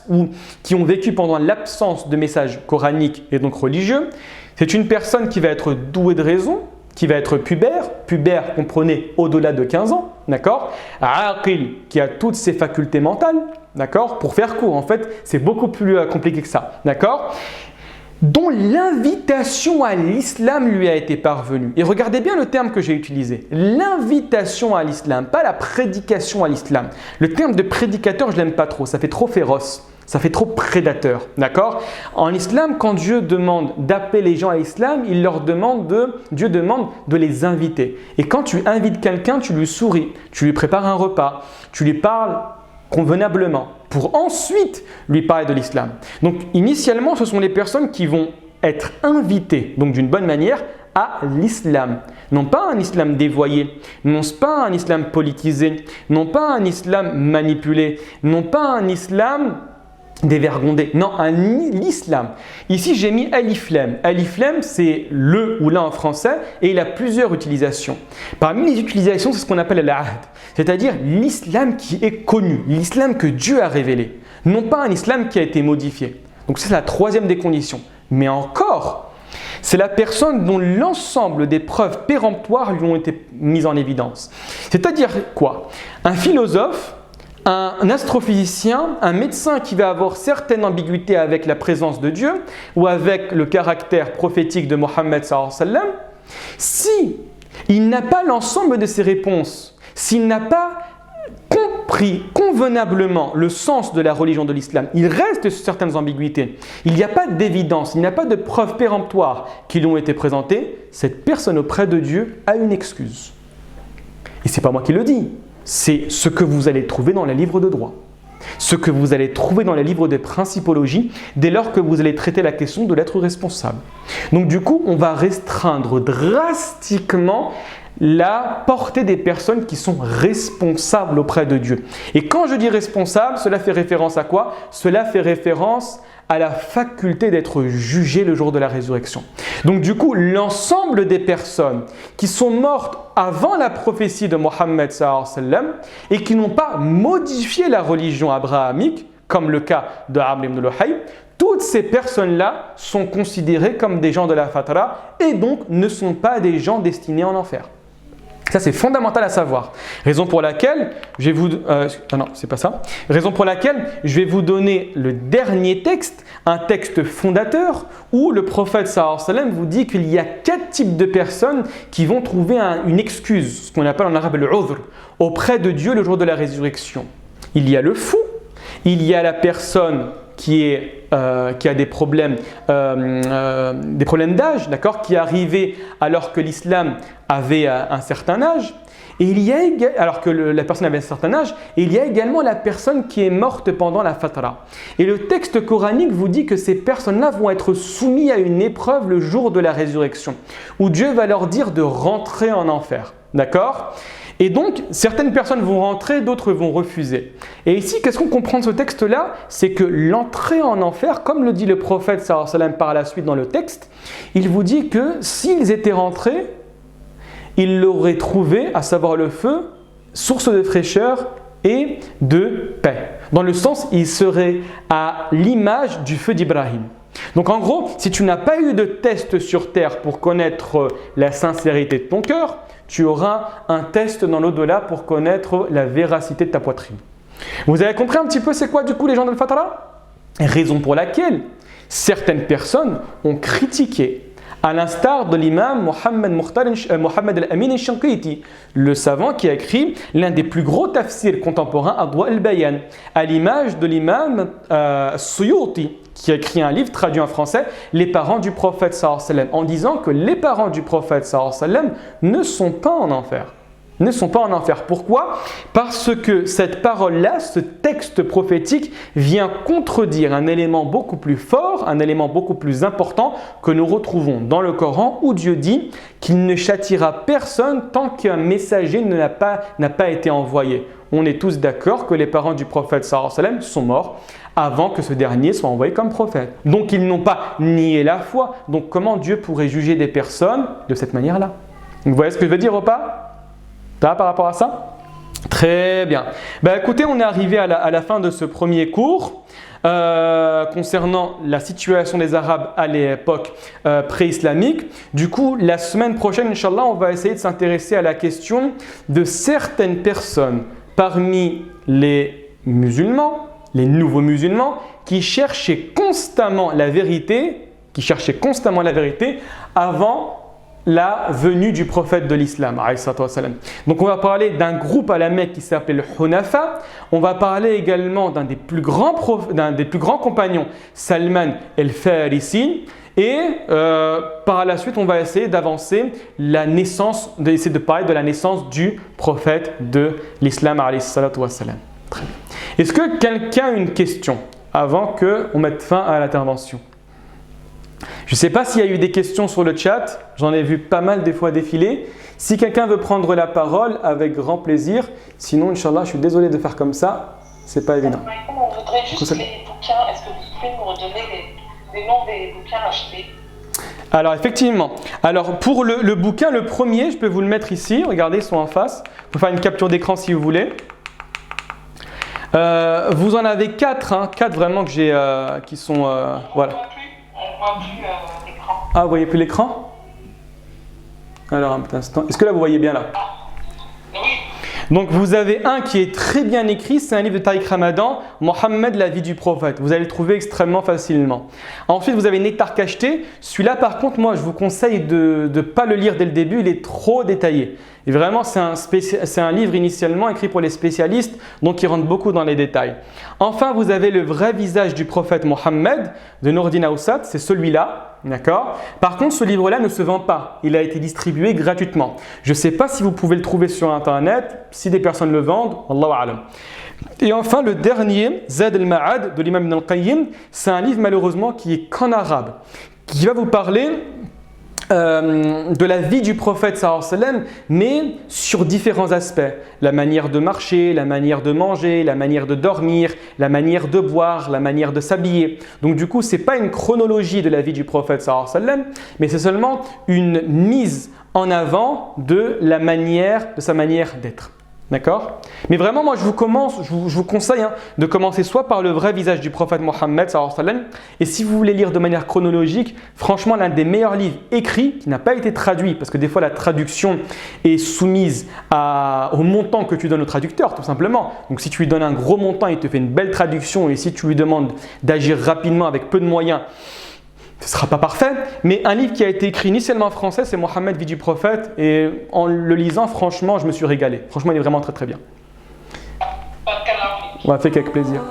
ou qui ont vécu pendant l'absence de messages coraniques et donc religieux, c'est une personne qui va être douée de raison, qui va être pubère comprenez au-delà de 15 ans, d'accord? Aqil, qui a toutes ses facultés mentales, d'accord? Pour faire court, en fait, c'est beaucoup plus compliqué que ça, d'accord? Dont l'invitation à l'islam lui a été parvenue. Et regardez bien le terme que j'ai utilisé. L'invitation à l'islam, pas la prédication à l'islam. Le terme de prédicateur, je ne l'aime pas trop, ça fait trop féroce. Ça fait trop prédateur, d'accord? En islam, quand Dieu demande d'appeler les gens à l'islam, Dieu demande de les inviter. Et quand tu invites quelqu'un, tu lui souris, tu lui prépares un repas, tu lui parles convenablement pour ensuite lui parler de l'islam. Donc initialement, ce sont les personnes qui vont être invitées, donc d'une bonne manière, à l'islam. Non pas un islam dévoyé, non pas un islam politisé, non pas un islam manipulé, non pas un islam dévergondé. Non, l'islam. Ici, j'ai mis alif lam. Alif lam, c'est le ou la en français et il a plusieurs utilisations. Parmi les utilisations, c'est ce qu'on appelle l'ahd, c'est-à-dire l'islam qui est connu, l'islam que Dieu a révélé, non pas un islam qui a été modifié. Donc, c'est la troisième des conditions. Mais encore, c'est la personne dont l'ensemble des preuves péremptoires lui ont été mises en évidence. C'est-à-dire quoi? Un philosophe, un astrophysicien, un médecin qui va avoir certaines ambiguïtés avec la présence de Dieu ou avec le caractère prophétique de Mohammed sallallahu alayhi wa sallam, si il n'a pas l'ensemble de ces réponses, s'il n'a pas compris convenablement le sens de la religion de l'islam, il reste sur certaines ambiguïtés, il n'y a pas d'évidence, il n'y a pas de preuves péremptoires qui lui ont été présentées, cette personne auprès de Dieu a une excuse. Et ce n'est pas moi qui le dis. C'est ce que vous allez trouver dans les livres de droit, ce que vous allez trouver dans les livres de principologie dès lors que vous allez traiter la question de l'être responsable. Donc du coup, on va restreindre drastiquement la portée des personnes qui sont responsables auprès de Dieu. Et quand je dis responsable, cela fait référence à quoi? Cela fait référence à la faculté d'être jugé le jour de la résurrection. Donc du coup, l'ensemble des personnes qui sont mortes avant la prophétie de Mohammed sallallahu alayhi wa sallam et qui n'ont pas modifié la religion abrahamique, comme le cas de Amr ibn Luhay, toutes ces personnes-là sont considérées comme des gens de la Fatra et donc ne sont pas des gens destinés en enfer. Ça, c'est fondamental à savoir. Raison pour laquelle je vais vous donner le dernier texte, un texte fondateur, où le prophète sallallahu alayhi wa sallam vous dit qu'il y a 4 types de personnes qui vont trouver une excuse, ce qu'on appelle en arabe le udhr, auprès de Dieu le jour de la résurrection. Il y a le fou, il y a la personne qui a des problèmes d'âge, d'accord, qui est arrivé alors que l'islam avait un certain âge, et alors que la personne avait un certain âge, et il y a également la personne qui est morte pendant la fatra. Et le texte coranique vous dit que ces personnes-là vont être soumises à une épreuve le jour de la résurrection, où Dieu va leur dire de rentrer en enfer, d'accord ? Et donc, certaines personnes vont rentrer, d'autres vont refuser. Et ici, qu'est-ce qu'on comprend de ce texte-là? C'est que l'entrée en enfer, comme le dit le prophète sallallahu alayhi wa sallam par la suite dans le texte, il vous dit que s'ils étaient rentrés, ils l'auraient trouvé, à savoir le feu, source de fraîcheur et de paix. Dans le sens, ils seraient à l'image du feu d'Ibrahim. Donc en gros, si tu n'as pas eu de test sur terre pour connaître la sincérité de ton cœur, tu auras un test dans l'au-delà pour connaître la véracité de ta poitrine. Vous avez compris un petit peu c'est quoi du coup les gens de Fatra? Raison pour laquelle certaines personnes ont critiqué, à l'instar de l'imam Mohammed al-Amin al-Shanqiti, le savant qui a écrit l'un des plus gros tafsirs contemporains, Adwa al-Bayan, à l'image de l'imam Suyuti, qui a écrit un livre traduit en français, Les parents du prophète sallallahu alayhi wa sallam, en disant que les parents du prophète sallallahu alayhi wa sallam ne sont pas en enfer. ne sont pas en enfer. Pourquoi? Parce que cette parole-là, ce texte prophétique vient contredire un élément beaucoup plus fort, un élément beaucoup plus important que nous retrouvons dans le Coran où Dieu dit qu'il ne châtiera personne tant qu'un messager n'a pas été envoyé. On est tous d'accord que les parents du prophète sallallahu alayhi wa sallam sont morts avant que ce dernier soit envoyé comme prophète. Donc ils n'ont pas nié la foi. Donc comment Dieu pourrait juger des personnes de cette manière-là? Vous voyez ce que je veux dire ou pas? Par rapport à ça? Très bien. Écoutez, on est arrivé à la fin de ce premier cours concernant la situation des Arabes à l'époque pré-islamique. Du coup, la semaine prochaine, Inch'Allah, on va essayer de s'intéresser à la question de certaines personnes parmi les musulmans, les nouveaux musulmans, qui cherchaient constamment la vérité avant la venue du prophète de l'islam. Donc on va parler d'un groupe à la Mecque qui s'appelait le Hunafa. On va parler également d'un des plus grands compagnons, Salman el-Farisi. Et par la suite, on va essayer d'avancer d'essayer de parler de la naissance du prophète de l'islam. Très bien. Est-ce que quelqu'un a une question avant qu'on mette fin à l'intervention? Je ne sais pas s'il y a eu des questions sur le chat, j'en ai vu pas mal des fois défiler. Si quelqu'un veut prendre la parole, avec grand plaisir. Sinon, Inch'Allah, je suis désolé de faire comme ça, c'est pas évident. On voudrait juste les bouquins, est-ce que vous pouvez nous redonner les noms des bouquins achetés? Alors effectivement, pour le bouquin, le premier, je peux vous le mettre ici, regardez, ils sont en face. Vous pouvez faire une capture d'écran si vous voulez. Vous en avez 4, 4 vraiment que j'ai, qui sont… voilà. On ne voit plus l'écran. Ah, vous voyez plus l'écran? Alors un petit instant. Est-ce que là vous voyez bien là? Oui. Donc vous avez un qui est très bien écrit, c'est un livre de Tariq Ramadan, Mohammed, la vie du prophète. Vous allez le trouver extrêmement facilement. Ensuite vous avez Nectar Cacheté. Celui-là par contre, moi je vous conseille de ne pas le lire dès le début, il est trop détaillé. Et vraiment c'est un livre initialement écrit pour les spécialistes, donc il rentre beaucoup dans les détails. Enfin vous avez le vrai visage du prophète Mohammed de Nourdin Aussat, c'est celui-là. D'accord. Par contre, ce livre-là ne se vend pas. Il a été distribué gratuitement. Je ne sais pas si vous pouvez le trouver sur Internet. Si des personnes le vendent, Allahu a'lam. Et enfin, le dernier, Zad al-Ma'ad de l'imam Ibn al-Qayyim, c'est un livre malheureusement qui est qu'en arabe, qui va vous parler de la vie du prophète sallallahu alayhi wa sallam, mais sur différents aspects. La manière de marcher, la manière de manger, la manière de dormir, la manière de boire, la manière de s'habiller. Donc du coup, ce n'est pas une chronologie de la vie du prophète sallallahu alayhi wa sallam, mais c'est seulement une mise en avant de sa manière d'être. D'accord? Mais vraiment, moi, je vous conseille de commencer soit par le vrai visage du prophète Mohammed, sallallahu alayhi wa sallam, et si vous voulez lire de manière chronologique, franchement, l'un des meilleurs livres écrits, qui n'a pas été traduit, parce que des fois, la traduction est soumise au montant que tu donnes au traducteur, tout simplement. Donc, si tu lui donnes un gros montant, il te fait une belle traduction, et si tu lui demandes d'agir rapidement avec peu de moyens, ce ne sera pas parfait, mais un livre qui a été écrit initialement en français, c'est Mohammed, vie du prophète, et en le lisant, franchement, je me suis régalé. Franchement, il est vraiment très très bien. On va faire avec plaisir.